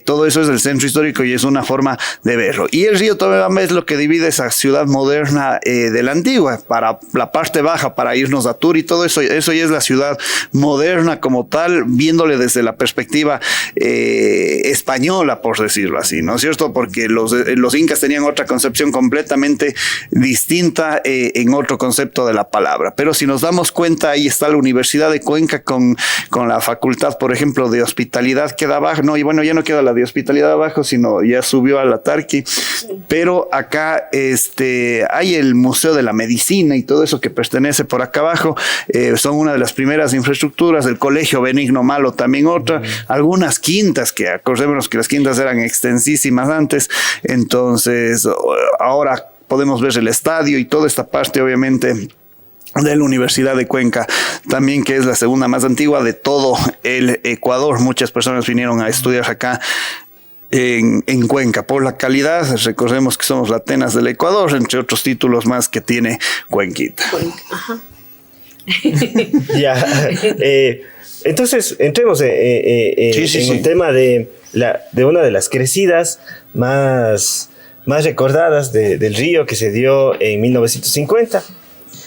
todo eso es el centro histórico y es una forma de verlo. Y el río Tomebamba es lo que divide esa ciudad moderna de la antigua. Para la parte baja, para irnos a Turi, todo eso ya es la ciudad moderna como tal, viéndole desde la perspectiva española, por decirlo así, ¿no es cierto? Porque los incas tenían otra concepción completamente distinta en otro concepto de la palabra. Pero si nos damos cuenta, ahí está la Universidad de Cuenca con la facultad, por ejemplo, de hospitalidad, queda abajo, no, y bueno, ya no queda la de hospitalidad abajo, sino ya subió a la Tarqui, pero acá hay el Museo de la Medicina y todo eso que pertenece por acá abajo, son una de las primeras infraestructuras, el Colegio Benigno Malo también otra, algunas quintas, que acordémonos que las quintas eran extensísimas antes, entonces ahora podemos ver el estadio y toda esta parte, obviamente, de la Universidad de Cuenca, también, que es la segunda más antigua de todo el Ecuador. Muchas personas vinieron a estudiar acá en Cuenca por la calidad. Recordemos que somos la Atenas del Ecuador, entre otros títulos más que tiene Cuenquita. Ajá. Ya, entonces entremos en un tema de una de las crecidas más recordadas del río, que se dio en 1950.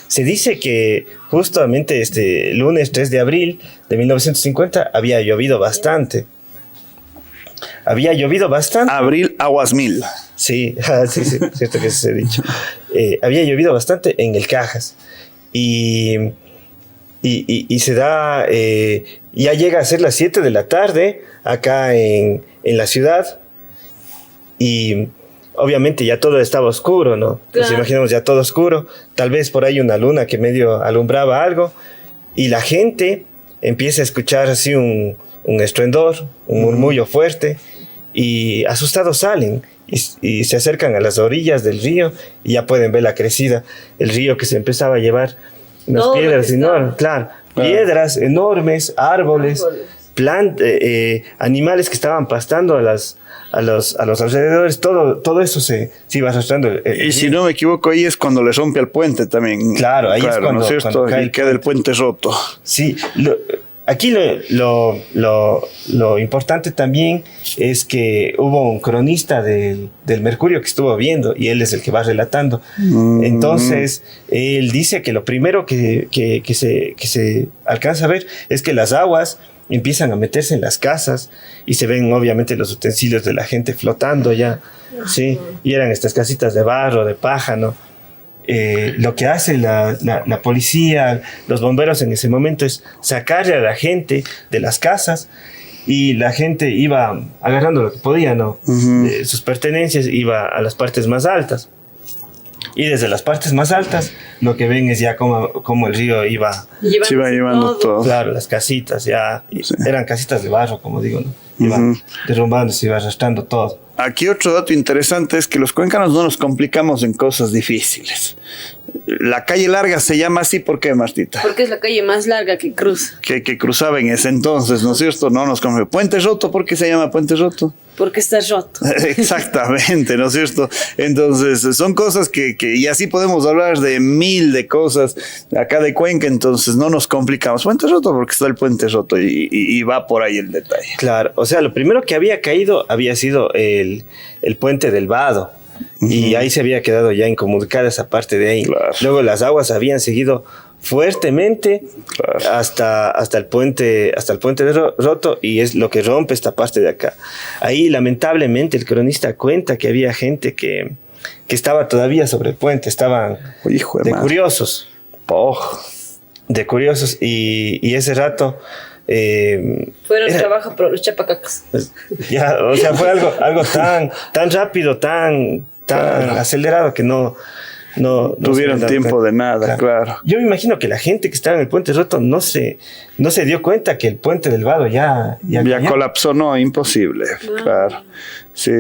Se dice que justamente este lunes 3 de abril de 1950 había llovido bastante. Abril aguas mil. Sí, sí, cierto que se ha dicho. Había llovido bastante en el Cajas. Y se da, ya llega a ser las 7 de la tarde acá en la ciudad. Y obviamente ya todo estaba oscuro, ¿no? Claro. Nos imaginamos ya todo oscuro. Tal vez por ahí una luna que medio alumbraba algo. Y la gente empieza a escuchar así un estruendor, un murmullo fuerte. Y asustados salen y se acercan a las orillas del río y ya pueden ver la crecida. El río que se empezaba a llevar unas piedras enormes, claro. Piedras enormes, árboles. Animales que estaban pastando a los alrededores, todo eso se iba arrastrando. Y si no me equivoco, ahí es cuando le rompe al puente también. Claro, ahí es cuando, ¿no es cierto? Cuando cae queda el puente roto. Sí, aquí lo importante también es que hubo un cronista del Mercurio que estuvo viendo y él es el que va relatando. Entonces, él dice que lo primero que se alcanza a ver es que las aguas empiezan a meterse en las casas y se ven obviamente los utensilios de la gente flotando ya, ¿sí? Y eran estas casitas de barro, de paja, ¿no? Lo que hace la policía, los bomberos en ese momento es sacarle a la gente de las casas y la gente iba agarrando lo que podía, ¿no? Sus pertenencias, iba a las partes más altas. Y desde las partes más altas lo que ven es ya como el río iba llevando todo. Claro, las casitas ya eran casitas de barro, como digo, ¿no? Iban derrumbando, se iba arrastrando todo. Aquí otro dato interesante es que los cuencanos no nos complicamos en cosas difíciles. La calle larga se llama así, ¿por qué, Martita? Porque es la calle más larga que cruza. Que cruzaba en ese entonces, ¿no es cierto? No nos complicamos. Puente Roto, ¿por qué se llama Puente Roto? Porque está roto. Exactamente, ¿no es cierto? Entonces, son cosas que y así podemos hablar de mil de cosas acá de Cuenca, entonces no nos complicamos. Puente Roto porque está el Puente Roto y va por ahí el detalle. Claro, o sea, lo primero que había caído había sido el puente del Vado. Y ahí se había quedado ya incomunicada esa parte de ahí. Claro. Luego las aguas habían seguido fuertemente hasta el puente de Roto, y es lo que rompe esta parte de acá. Ahí lamentablemente el cronista cuenta que había gente que estaba todavía sobre el puente, estaban curiosos. De curiosos, y ese rato fueron trabajo por los chapacacas. Ya, o sea, fue algo tan rápido, tan acelerado que no tuvieron tiempo de nada, claro. Yo me imagino que la gente que estaba en el Puente Roto no se dio cuenta que el puente del Vado ya colapsó, no, imposible, claro. Sí.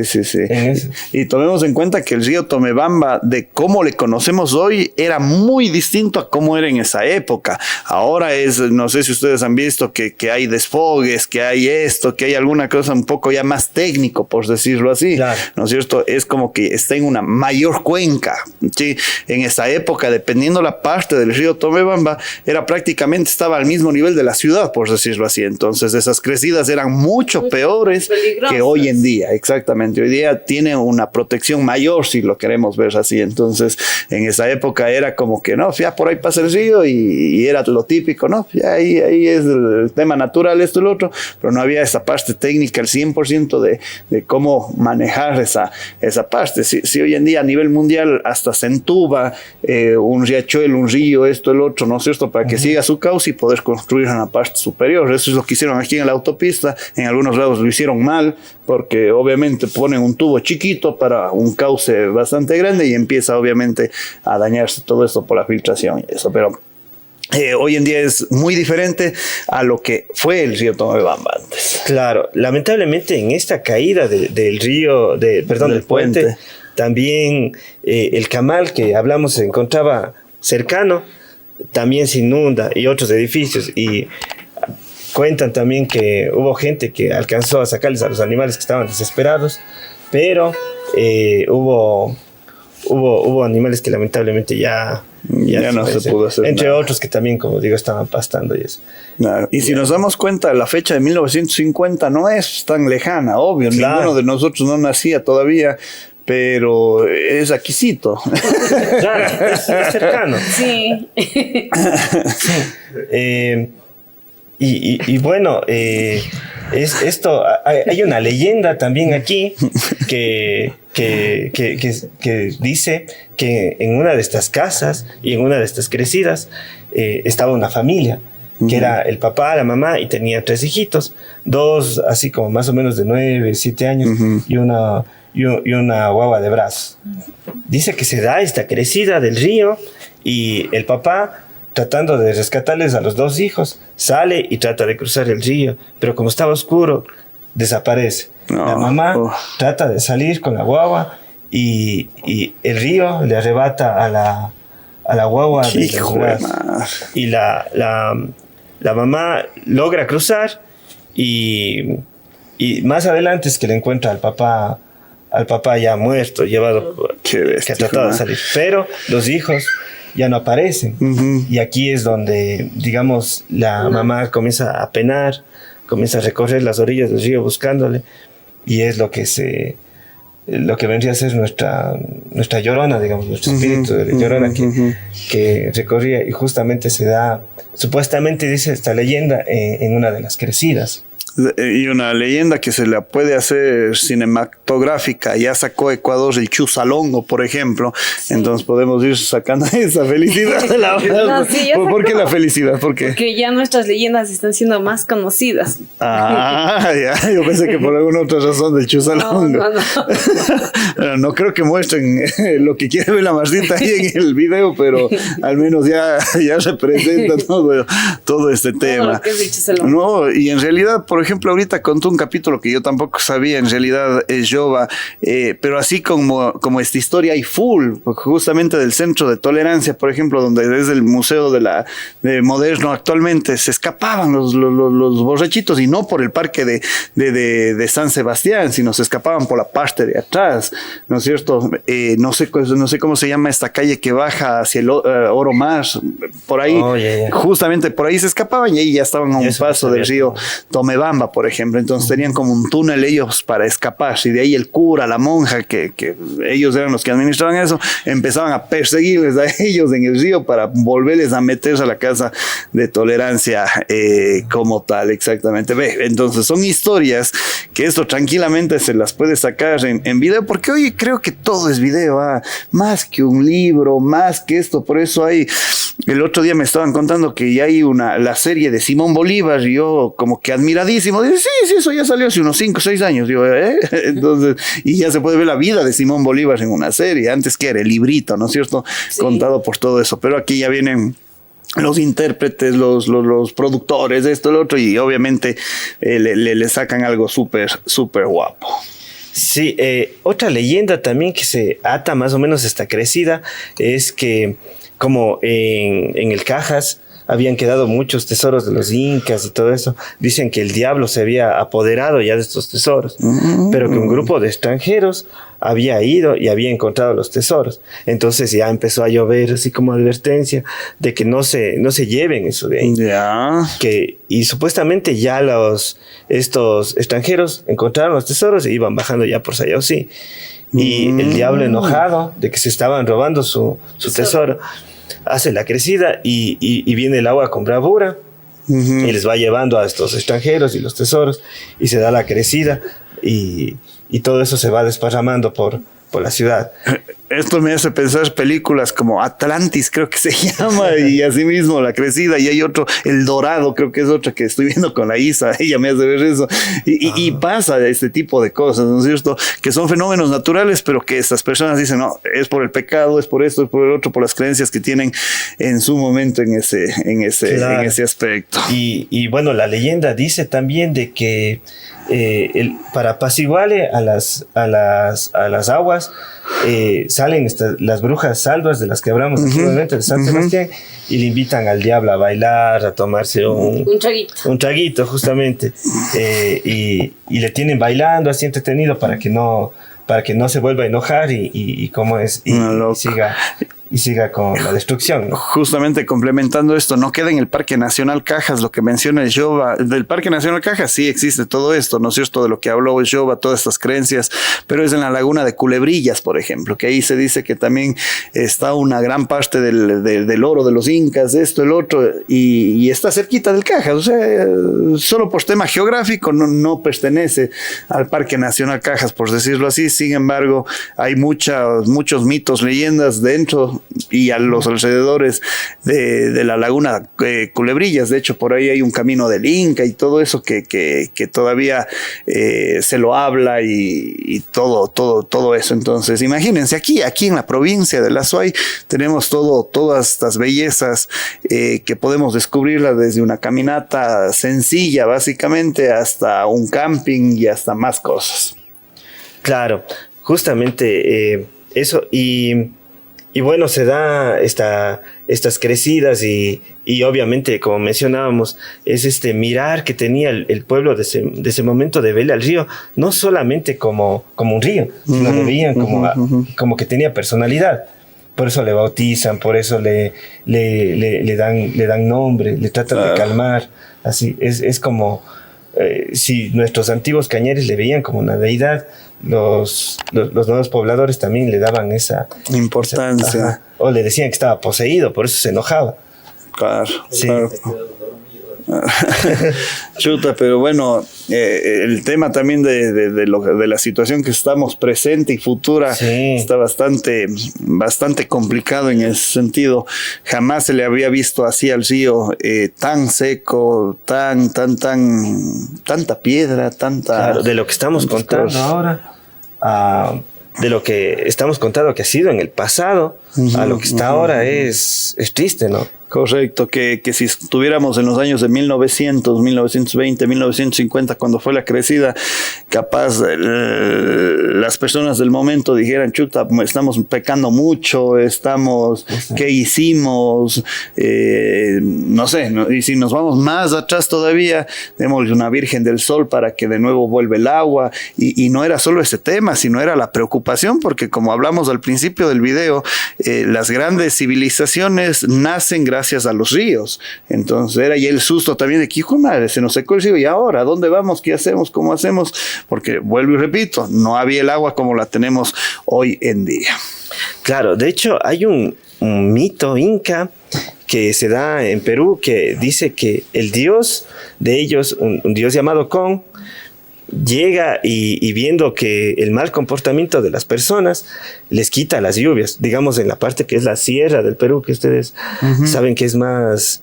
Y tomemos en cuenta que el río Tomebamba, de cómo le conocemos hoy, era muy distinto a cómo era en esa época. Ahora no sé si ustedes han visto que hay desfogues, que hay esto, que hay alguna cosa un poco ya más técnico, por decirlo así. Claro. ¿No es cierto? Es como que está en una mayor cuenca, ¿sí? En esa época, dependiendo la parte del río Tomebamba, prácticamente estaba al mismo nivel de la ciudad, por decirlo así. Entonces, esas crecidas eran mucho peores que hoy en día. Exactamente. Hoy día tiene una protección mayor, si lo queremos ver así. Entonces, en esa época era como que, no, ya por ahí pasa el río y era lo típico, ¿no? Ya ahí es el tema natural, esto y lo otro, pero no había esa parte técnica, el 100% de cómo manejar esa parte. Si hoy en día a nivel mundial hasta se entuba un riachuelo, un río, esto, el otro, ¿no es cierto? Para que siga su cauce y poder construir una parte superior. Eso es lo que hicieron aquí en la autopista. En algunos lados lo hicieron mal, porque obviamente ponen un tubo chiquito para un cauce bastante grande y empieza obviamente a dañarse todo esto por la filtración y eso, pero hoy en día es muy diferente a lo que fue el río Tomebamba antes. Claro, lamentablemente en esta caída del río, del puente, también el camal que hablamos se encontraba cercano, también se inunda, y otros edificios, y cuentan también que hubo gente que alcanzó a sacarles a los animales que estaban desesperados, pero hubo animales que lamentablemente ya no se pudo hacer entre nada. otros que también, como digo, estaban pastando y eso. Claro. Y si nos damos cuenta, la fecha de 1950 no es tan lejana, obvio. Claro. Ninguno de nosotros no nacía todavía, pero es aquícito. Claro, es cercano. Sí. Sí. Y bueno, esto hay una leyenda también aquí que dice que en una de estas casas y en una de estas crecidas estaba una familia, que era el papá, la mamá, y tenía 3 hijitos, 2 así como más o menos de 9, 7 años, y una guagua de brazos. Dice que se da esta crecida del río y el papá, tratando de rescatarles a los 2 hijos, sale y trata de cruzar el río, pero como estaba oscuro, desaparece. La mamá trata de salir con la guagua y el río le arrebata a la guagua de los brazos. Y la mamá logra cruzar y más adelante es que le encuentra al papá ya muerto, llevado, que ha tratado de salir. Pero los hijos ya no aparecen. Y aquí es donde, digamos, la mamá comienza a penar, comienza a recorrer las orillas del río buscándole, y es lo que se lo que vendría a ser nuestra llorona, digamos, nuestro espíritu de llorona que recorría, y justamente se da, supuestamente dice esta leyenda, en una de las crecidas. Y una leyenda que se la puede hacer cinematográfica. Ya sacó Ecuador el Chusalongo, por ejemplo. Sí. Entonces podemos ir sacando esa felicidad de la no, sí, ¿Por qué la felicidad? ¿Por qué? Porque ya nuestras leyendas están siendo más conocidas. Ah, ya. Yo pensé que por alguna otra razón del Chusalongo. No creo que muestren lo que quiere ver la Marcita ahí en el video, pero al menos ya representa todo este tema. Lo que es el Chusalongo. No, y en realidad, por ejemplo, ahorita contó un capítulo que yo tampoco sabía, en realidad es Yoba, pero así como esta historia hay full, justamente del Centro de Tolerancia, por ejemplo, donde desde el Museo de Moderno actualmente se escapaban los borrachitos, y no por el parque de San Sebastián, sino se escapaban por la parte de atrás, ¿no es cierto? No sé cómo se llama esta calle que baja hacia el Oro Mar, por ahí, justamente por ahí se escapaban, y ahí ya estaban a un paso del río Tomebamba, por ejemplo. Entonces tenían como un túnel ellos para escapar, y de ahí el cura, la monja, que ellos eran los que administraban eso, empezaban a perseguirles a ellos en el río para volverles a meterse a la casa de tolerancia como tal, exactamente. Entonces son historias que esto tranquilamente se las puede sacar en video, porque hoy creo que todo es video, más que un libro, más que esto. Por eso hay, el otro día me estaban contando que ya hay la serie de Simón Bolívar, y yo como que admiradísimo, dice, sí, eso ya salió hace unos 5 o 6 años, digo, entonces, y ya se puede ver la vida de Simón Bolívar en una serie, antes que era el librito, ¿no es cierto? Sí. Contado por todo eso, pero aquí ya vienen los intérpretes, los productores, esto, lo otro, y obviamente le sacan algo súper guapo. Sí, otra leyenda también que se ata más o menos esta crecida es que como en el Cajas habían quedado muchos tesoros de los incas y todo eso, dicen que el diablo se había apoderado ya de estos tesoros, pero que un grupo de extranjeros había ido y había encontrado los tesoros. Entonces ya empezó a llover así como advertencia de que no se lleven eso de ahí. Y supuestamente ya estos extranjeros encontraron los tesoros e iban bajando ya por Sayaucí. Y el diablo, enojado de que se estaban robando su tesoro, hace la crecida y viene el agua con bravura y les va llevando a estos extranjeros y los tesoros, y se da la crecida y todo eso se va desparramando por la ciudad. Esto me hace pensar películas como Atlantis, creo que se llama, y así mismo La Crecida, y hay otro, El Dorado, creo que es otra que estoy viendo con la Isa, ella me hace ver eso, y pasa este tipo de cosas, ¿no es cierto? Que son fenómenos naturales, pero que estas personas dicen, no, es por el pecado, es por esto, es por el otro, por las creencias que tienen en su momento en ese aspecto. Y bueno, la leyenda dice también de que para apaciguarle a las aguas, salen las brujas salvas de las que hablamos anteriormente de San Sebastián, y le invitan al diablo a bailar, a tomarse un traguito justamente, y le tienen bailando así entretenido para que no se vuelva a enojar y como es y siga con la destrucción, ¿no? Justamente complementando esto, no queda en el Parque Nacional Cajas lo que menciona el Yoba. Del Parque Nacional Cajas sí existe todo esto, ¿no es cierto? De lo que habló el Yoba, todas estas creencias, pero es en la laguna de Culebrillas, por ejemplo, que ahí se dice que también está una gran parte del oro de los incas, esto, el otro, y está cerquita del Cajas, o sea, solo por tema geográfico no pertenece al Parque Nacional Cajas, por decirlo así. Sin embargo, hay muchos mitos, leyendas dentro y a los alrededores de la laguna Culebrillas. De hecho, por ahí hay un camino del Inca y todo eso que todavía se lo habla, y todo eso. Entonces, imagínense, aquí en la provincia de La Suay tenemos todas estas bellezas que podemos descubrirlas desde una caminata sencilla, básicamente, hasta un camping y hasta más cosas. Claro, justamente eso. Y bueno, se da estas crecidas y obviamente, como mencionábamos, es mirar que tenía el pueblo de ese momento de verle al río, no solamente como un río, sino lo veían como que tenía personalidad. Por eso le bautizan, por eso le dan nombre, le tratan de calmar. Así es como si nuestros antiguos cañares le veían como una deidad, los nuevos pobladores también le daban esa importancia. Ajá. O le decían que estaba poseído, por eso se enojaba. Claro, Sí. claro. Chuta, pero bueno, el tema también de la situación que estamos presente y futura está bastante complicado en ese sentido. Jamás se le había visto así al río tan seco, tanta piedra, tanta... Claro, de lo que estamos contando cosas. Ahora, de lo que estamos contando que ha sido en el pasado, a lo que está ahora es triste, ¿no? Correcto, que si estuviéramos en los años de 1900, 1920, 1950, cuando fue la crecida, capaz las personas del momento dijeran, chuta, estamos pecando mucho, ¿qué hicimos? No sé, y si nos vamos más atrás todavía, démosle una Virgen del Sol para que de nuevo vuelva el agua, y no era solo ese tema, sino era la preocupación, porque como hablamos al principio del video, las grandes civilizaciones nacen gracias a los ríos. Entonces era ya el susto también de que, hijo de madre, se nos secó el río, y ahora, ¿a dónde vamos? ¿Qué hacemos? ¿Cómo hacemos? Porque, vuelvo y repito, no había el agua como la tenemos hoy en día. Claro, de hecho hay un mito inca que se da en Perú que dice que el dios de ellos, un dios llamado Con, llega y viendo que el mal comportamiento de las personas les quita las lluvias, digamos en la parte que es la sierra del Perú, que ustedes saben que es más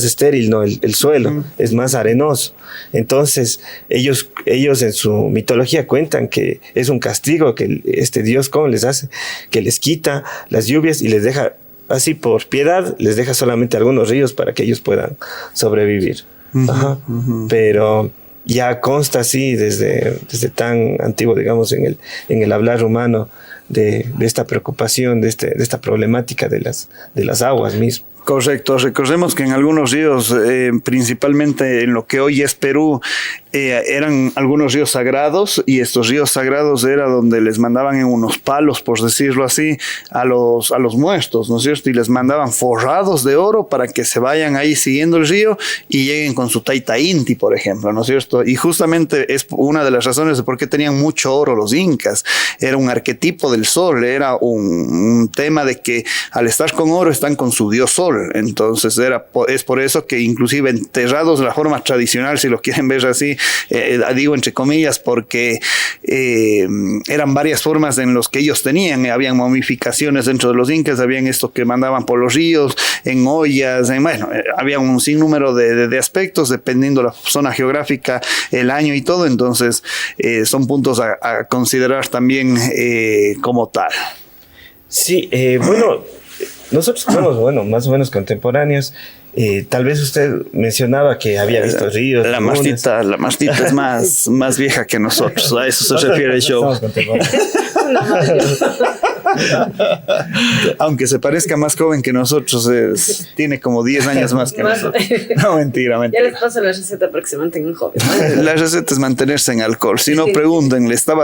estéril, ¿no? El suelo es más arenoso. Entonces ellos en su mitología cuentan que es un castigo que este dios Con les hace, que les quita las lluvias y les deja, así por piedad, les deja solamente algunos ríos para que ellos puedan sobrevivir. Pero ya consta así desde tan antiguo, digamos, en el hablar humano de esta preocupación, de esta problemática de las aguas mismo. Correcto, recordemos que en algunos ríos, principalmente en lo que hoy es Perú, eran algunos ríos sagrados, y estos ríos sagrados era donde les mandaban en unos palos, por decirlo así, a los muertos, ¿no es cierto? Y les mandaban forrados de oro para que se vayan ahí siguiendo el río y lleguen con su taita inti, por ejemplo, ¿no es cierto? Y justamente es una de las razones de por qué tenían mucho oro los incas. Era un arquetipo del sol, era un tema de que al estar con oro están con su dios sol. Entonces es por eso que inclusive enterrados de la forma tradicional, si lo quieren ver así, digo entre comillas, porque eran varias formas en los que ellos tenían. Habían momificaciones dentro de los incas, habían esto que mandaban por los ríos, en ollas, había un sinnúmero de aspectos dependiendo de la zona geográfica, el año y todo. Entonces son puntos a considerar también como tal. Sí, bueno, nosotros somos, más o menos contemporáneos. Tal vez usted mencionaba que había visto ríos. La mastita es más vieja que nosotros. A eso se refiere el show. Aunque se parezca más joven que nosotros, tiene como 10 años más que nosotros. No, mentira. Ya les paso la receta para que se mantengan jóvenes. La receta es mantenerse en alcohol. Si no, pregúntenle. Está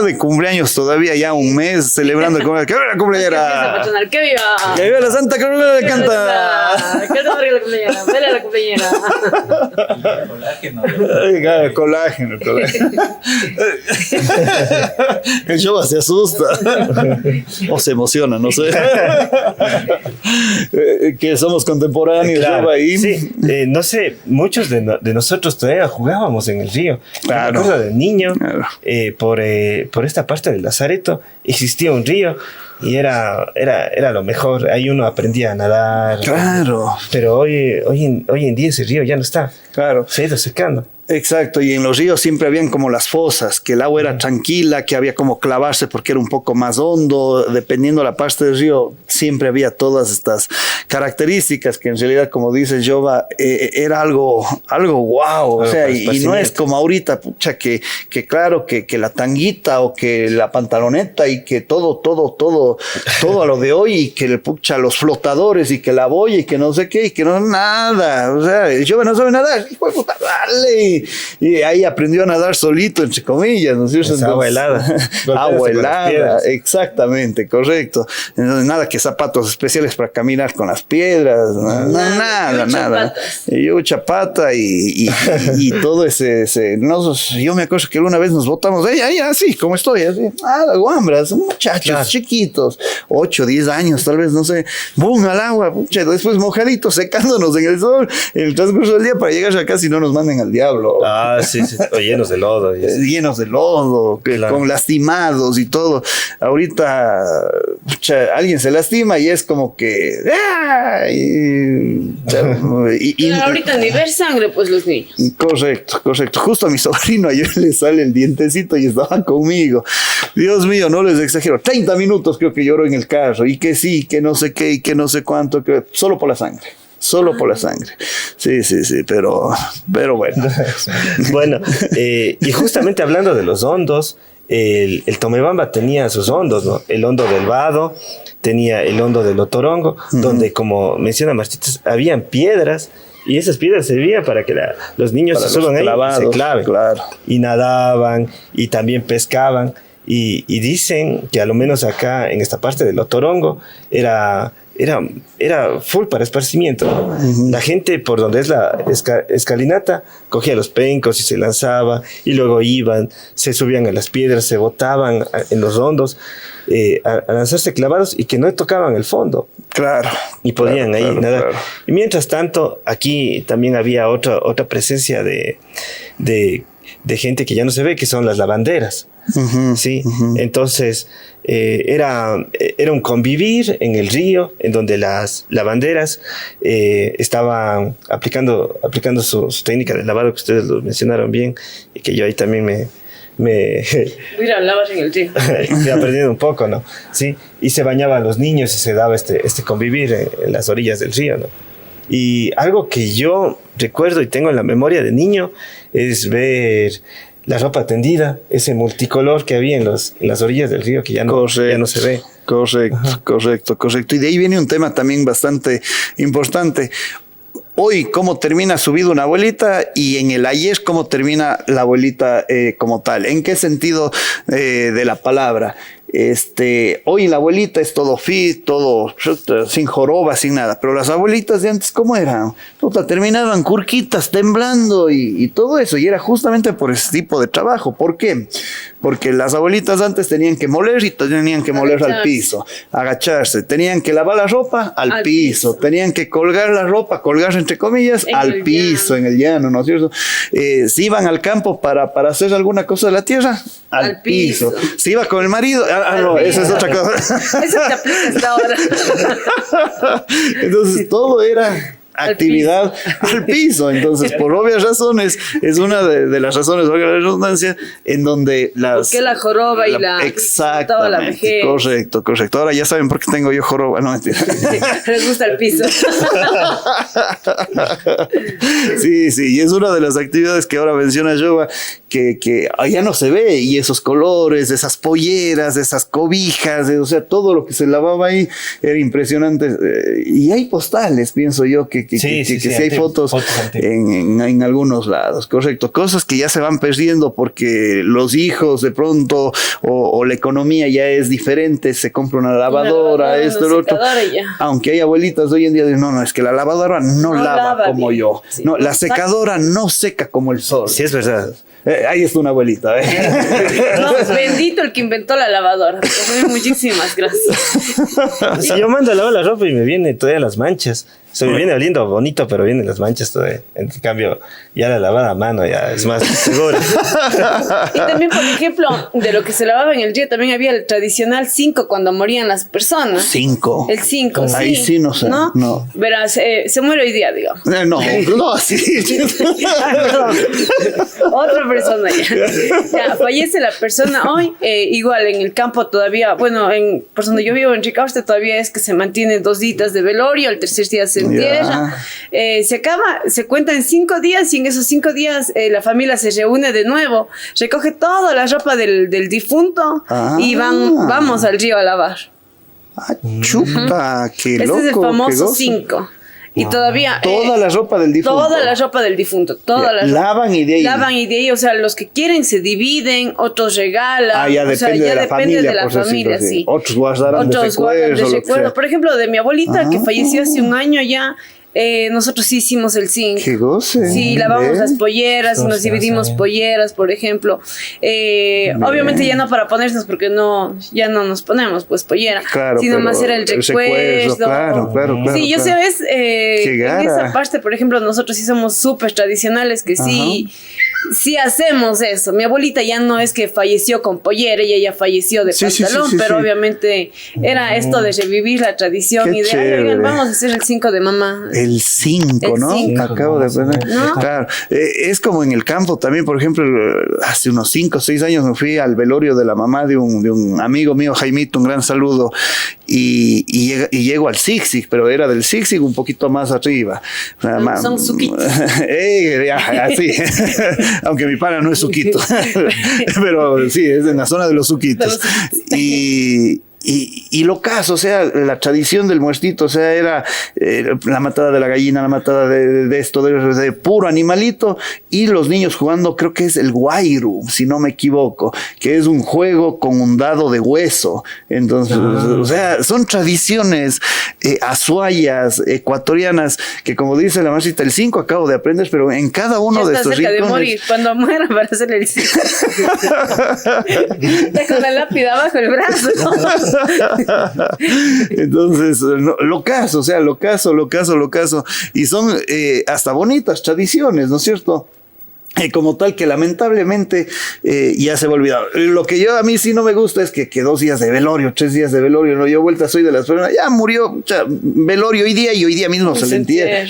de cumpleaños todavía, ya un mes celebrando el cumpleaños. ¡Que viva la cumpleañera! ¡Que viva! ¡Que viva la Santa Carolina de Canta! ¡Que viva la cumpleañera! ¡Vela la cumpleañera! Colágeno. El show se asusta. O se emociona, no sé. Que somos contemporáneos. Claro, ahí. sí, no sé, muchos de nosotros todavía jugábamos en el río. Claro. Me acuerdo de niño, Claro. Por esta parte del Lazareto existía un río y era lo mejor. Ahí uno aprendía a nadar. Claro. Pero hoy en día ese río ya no está. Claro. Se ha ido secando. Exacto, y en los ríos siempre habían como las fosas, que el agua era tranquila, que había como clavarse porque era un poco más hondo, dependiendo la parte del río, siempre había todas estas características que en realidad, como dice Jova, era algo wow, o sea, y no es como ahorita, pucha, que claro, que la tanguita o que la pantaloneta y que todo a lo de hoy, y que pucha, los flotadores y que la boya y que no sé qué, y que no nada, o sea, Jova no sabe nada, hijo de puta, dale. y ahí aprendió a nadar solito, entre comillas, ¿no es cierto? Esa agua helada. Agua Golpearse con las helada, piedras. exactamente, correcto. Entonces, nada que zapatos especiales para caminar con las piedras, nada. Yucha pata y todo ese yo me acuerdo que alguna vez nos botamos, así, como estoy, así, guambras, muchachos chiquitos, 8, 10 años, tal vez, no sé, boom, al agua, pucha, después mojaditos, secándonos en el sol, en el transcurso del día para llegar acá si no nos manden al diablo. Sí, o llenos de lodo. Llenos de lodo, Claro. con lastimados y todo. Ahorita, pucha, alguien se lastima y es como que... Pero ahorita ni ver sangre, pues los niños. Correcto. Justo a mi sobrino ayer le sale el dientecito y estaba conmigo. Dios mío, no les exagero. 30 minutos creo que lloró en el carro. Y que sí, que no sé qué y que no sé cuánto. Solo por la sangre. Solo por la sangre. Sí, pero bueno. Bueno, y justamente hablando de los hondos, el Tomebamba tenía sus hondos, ¿no? El hondo del Vado, tenía el hondo del Otorongo, donde, como menciona Martitas, habían piedras. Y esas piedras servían para que los niños para se suban ahí y se claven. Claro. Y nadaban y también pescaban. Y dicen que a lo menos acá en esta parte del Otorongo era full para esparcimiento, ¿no? La gente por donde es la escalinata cogía los pencos y se lanzaba y luego iban, se subían a las piedras, se botaban en los rondos a lanzarse clavados y que no tocaban el fondo. Claro. Y podían ahí nadar. Claro. Y mientras tanto, aquí también había otra presencia de gente que ya no se ve, que son las lavanderas. ¿Sí? Entonces era un convivir en el río, en donde las lavanderas estaban aplicando su técnica de lavado, que ustedes lo mencionaron bien, y que yo ahí también me Mira, lavas en el río. fui aprendiendo un poco, ¿no? Sí, y se bañaban los niños y se daba este convivir en las orillas del río, ¿no? Y algo que yo recuerdo y tengo en la memoria de niño es ver la ropa tendida, ese multicolor que había en las orillas del río, que ya no se ve. Correcto. Y de ahí viene un tema también bastante importante. Hoy, ¿cómo termina su vida una abuelita? Y en el ayer, ¿cómo termina la abuelita como tal? ¿En qué sentido de la palabra? Hoy la abuelita es todo fit, todo sin joroba, sin nada. Pero las abuelitas de antes, ¿cómo eran? Terminaban curquitas, temblando y todo eso. Y era justamente por ese tipo de trabajo. ¿Por qué? Porque las abuelitas antes tenían que moler y tenían que moler al piso, agacharse. Tenían que lavar la ropa al piso. Tenían que colgar la ropa, colgar entre comillas, al piso, en el llano, ¿no es cierto? Si iban al campo para hacer alguna cosa de la tierra, al piso. Si iba con el marido... no, esa es otra cosa. Eso te aplica hasta ahora. Entonces, todo era actividad al piso. Entonces, por obvias razones, es una de las razones, valga la redundancia, en donde porque la joroba y la... Exactamente, la vejez. Correcto. Ahora ya saben por qué tengo yo joroba. No, mentira. Les gusta el piso. Sí, y es una de las actividades que ahora menciona Yoba, que ya no se ve, y esos colores, esas polleras, esas cobijas, o sea, todo lo que se lavaba ahí era impresionante. Y hay postales, pienso yo, que sí hay fotos en algunos lados, correcto. Cosas que ya se van perdiendo porque los hijos de pronto o la economía ya es diferente, se compra una lavadora, esto, lo otro. Aunque hay abuelitas de hoy en día dicen, no, es que la lavadora no lava como bien. Yo. Sí, no, la secadora no seca como el sol. Sí, es verdad. Ahí está una abuelita. No, bendito el que inventó la lavadora. Muchísimas gracias. Si yo mando a lavar la ropa y me vienen todavía las manchas. Se me viene oliendo bonito, pero vienen las manchas todavía. En cambio, ya la lavada a mano ya es más segura. Y también, por ejemplo, de lo que se lavaba en el río, también había el tradicional 5 cuando morían las personas. 5. El 5, sí. Ahí sí no sé. No. Verás, se muere hoy día, digamos. No, así. Perdón. Otra persona ya. Fallece la persona hoy, igual en el campo todavía, bueno, por donde yo vivo en Ricaurte todavía es que se mantiene 2 días de velorio, el tercer día se entierra, se cuenta en 5 días y en esos 5 días la familia se reúne de nuevo, recoge toda la ropa del difunto y vamos al río a lavar. Chupa, qué loco. Este es el famoso 5. Y todavía... Toda la ropa del difunto. Toda la ropa del difunto. Lavan y de ahí. Lavan y de ahí. O sea, los que quieren se dividen, otros regalan. Ya o sea, depende ya de la depende familia, de la familia, sí. Otros guardarán de recuerdo. Por ejemplo, de mi abuelita que falleció hace un año ya. Nosotros sí hicimos el zinc. ¡Qué goce! Sí, lavamos las polleras y nos dividimos polleras, por ejemplo. Obviamente ya no para ponernos, porque ya no nos ponemos pues pollera, sino más era el recuerdo. Claro. Sí, yo sé, ves, en esa parte, por ejemplo, nosotros sí somos súper tradicionales, que sí hacemos eso. Mi abuelita ya no es que falleció con pollera, ella ya falleció de pantalón, pero obviamente era esto de revivir la tradición y de, vamos a hacer el 5 de mamá. El 5, ¿no? Acabo de aprender. ¿No? Claro. Es como en el campo también, por ejemplo, hace unos 5 o 6 años me fui al velorio de la mamá de un amigo mío, Jaimito, un gran saludo, y llego al Zig-Zig, pero era del Zig-Zig un poquito más arriba. Son suquitos. Así. Aunque mi pana no es suquito. Pero sí, es en la zona de los suquitos. Y lo caso, o sea, la tradición del muertito, o sea, era la matada de la gallina, la matada de esto, de puro animalito, y los niños jugando, creo que es el guairu, si no me equivoco, que es un juego con un dado de hueso. Entonces, o sea, son tradiciones azuayas, ecuatorianas, que como dice la maestra, el 5 acabo de aprender, pero en cada uno de estos rincones... de morir, cuando muera para hacer el 5. Está con la lápida abajo el brazo. Entonces, lo caso. Y son hasta bonitas tradiciones, ¿no es cierto? Como tal que lamentablemente ya se va a olvidar. Lo que a mí sí no me gusta es que 2 días de velorio, 3 días de velorio, no, yo vuelta soy de las personas, ya murió, velorio hoy día mismo se le entiende.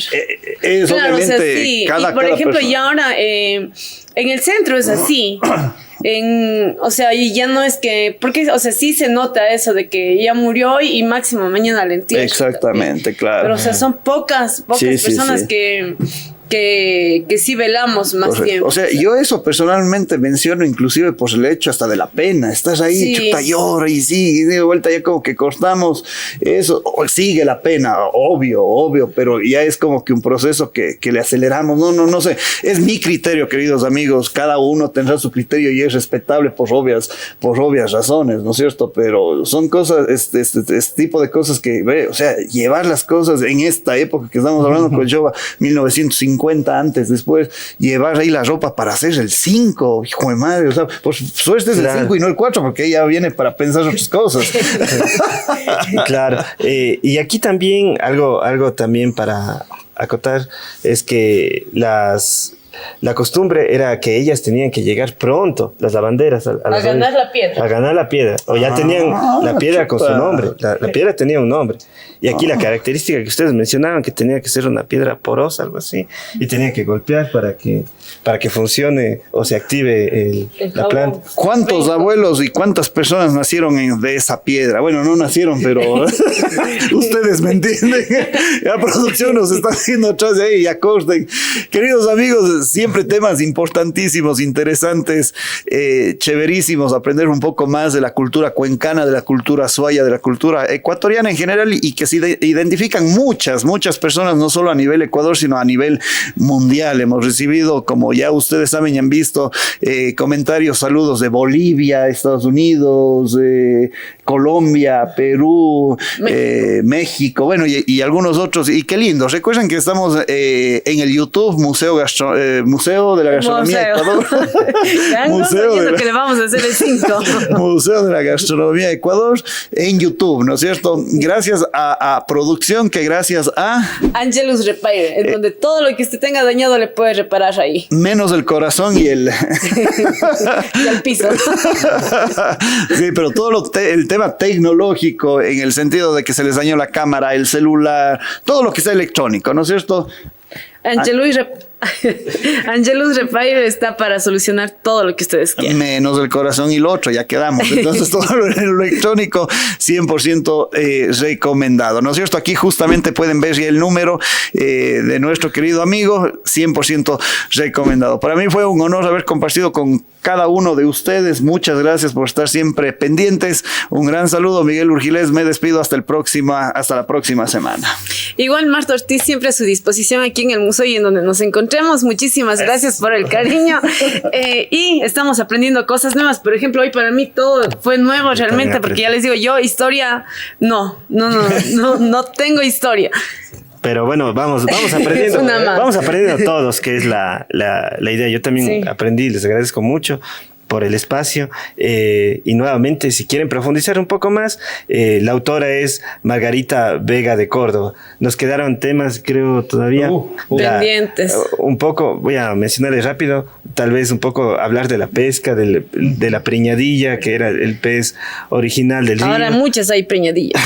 Es claro, obviamente, o sea, sí. Y por ejemplo, persona. Ya ahora en el centro es así. O sea, y ya no es que, porque, o sea, sí se nota eso de que ya murió hoy y máximo mañana le entierran. Exactamente, también. Claro. Pero, o sea, son pocas personas que sí velamos más tiempo. O sea, yo eso personalmente menciono inclusive por el hecho hasta de la pena. Estás ahí, chuta, llora y sigue, y de vuelta ya como que cortamos eso. Sigue la pena, obvio, pero ya es como que un proceso que le aceleramos. No sé. Es mi criterio, queridos amigos. Cada uno tendrá su criterio y es respetable por obvias razones, ¿no es cierto? Pero son cosas, este tipo de cosas que, o sea, llevar las cosas en esta época que estamos hablando con Jova, 1950 antes, después, llevar ahí la ropa para hacer el 5, hijo de madre, o sea, por suerte es el 5 y no el 4, porque ella viene para pensar otras cosas. Claro, y aquí también, algo también para acotar, es que la costumbre era que ellas tenían que llegar pronto, las lavanderas, a ganar la piedra. A ganar la piedra. O ya tenían la piedra con su nombre. La piedra tenía un nombre. Y aquí la característica que ustedes mencionaban, que tenía que ser una piedra porosa, algo así. Y tenía que golpear para que funcione o se active la planta. ¿Cuántos abuelos y cuántas personas nacieron de esa piedra? Bueno, no nacieron, pero ustedes me entienden. La producción nos está haciendo atrás de ahí, ya corten. Queridos amigos, siempre temas importantísimos, interesantes, chéverísimos, aprender un poco más de la cultura cuencana, de la cultura azuaya, de la cultura ecuatoriana en general, y que se identifican muchas personas, no solo a nivel Ecuador, sino a nivel mundial. Hemos recibido, como ya ustedes saben y han visto, comentarios, saludos de Bolivia, Estados Unidos, Colombia, Perú, México, bueno, y algunos otros. Y qué lindo. Recuerden que estamos en el YouTube Museo de la Gastronomía de Ecuador. Museo que le vamos a hacer el 5. Museo de la Gastronomía de Ecuador en YouTube, ¿no es cierto? Gracias a producción, que gracias a Angelus Repair, en donde todo lo que usted tenga dañado le puede reparar ahí. Menos el corazón y el piso. Sí, pero todo el tema tecnológico, en el sentido de que se les dañó la cámara, el celular, todo lo que sea electrónico, ¿no es cierto? Angelus Repair está para solucionar todo lo que ustedes quieran. Menos el corazón y lo otro, ya quedamos. Entonces todo lo electrónico 100% recomendado, ¿no es cierto? Aquí justamente pueden ver ya el número de nuestro querido amigo, 100% recomendado. Para mí fue un honor haber compartido con cada uno de ustedes. Muchas gracias por estar siempre pendientes. Un gran saludo, Miguel Urgilés. Me despido hasta la próxima semana. Igual, Marta Ortiz, siempre a su disposición aquí en el museo y en donde nos encontremos. Muchísimas gracias por el cariño. Y estamos aprendiendo cosas nuevas. Por ejemplo, hoy para mí todo fue nuevo realmente, porque ya les digo, yo historia, no tengo historia. Pero bueno, vamos aprendiendo. Vamos aprendiendo todos, que es la idea. Yo también aprendí, les agradezco mucho por el espacio. Y nuevamente, si quieren profundizar un poco más, la autora es Margarita Vega de Córdoba. Nos quedaron temas, creo, todavía pendientes. Un poco, voy a mencionarles rápido, tal vez un poco hablar de la pesca, de la preñadilla, que era el pez original del río. Ahora muchas hay preñadillas.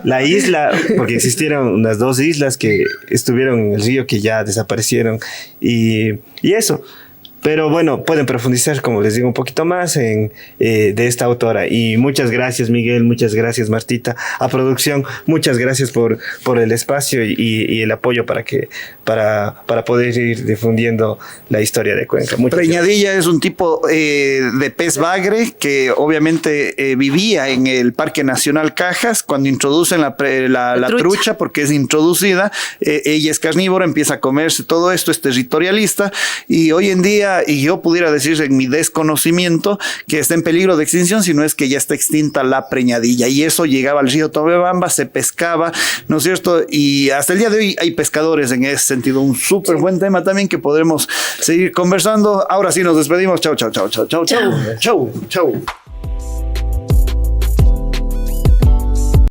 la isla, porque existieron unas 2 islas que estuvieron en el río que ya desaparecieron. Y eso. Pero bueno, pueden profundizar, como les digo, un poquito más de esta autora. Y muchas gracias, Miguel, muchas gracias, Martita. A producción, muchas gracias por el espacio y el apoyo para poder ir difundiendo la historia de Cuenca. Preñadilla es un tipo de pez bagre que obviamente vivía en el Parque Nacional Cajas. Cuando introducen la trucha, porque es introducida, ella es carnívora, empieza a comerse todo esto, es territorialista, y hoy en día, y yo pudiera decir en mi desconocimiento, que está en peligro de extinción, si no es que ya está extinta la preñadilla, y eso llegaba al río Tobebamba, se pescaba, ¿no es cierto? Y hasta el día de hoy hay pescadores en ese sentido. Un súper buen tema también que podremos seguir conversando. Ahora sí nos despedimos. Chau, chau, chau, chau, chau, chau, chau, chau.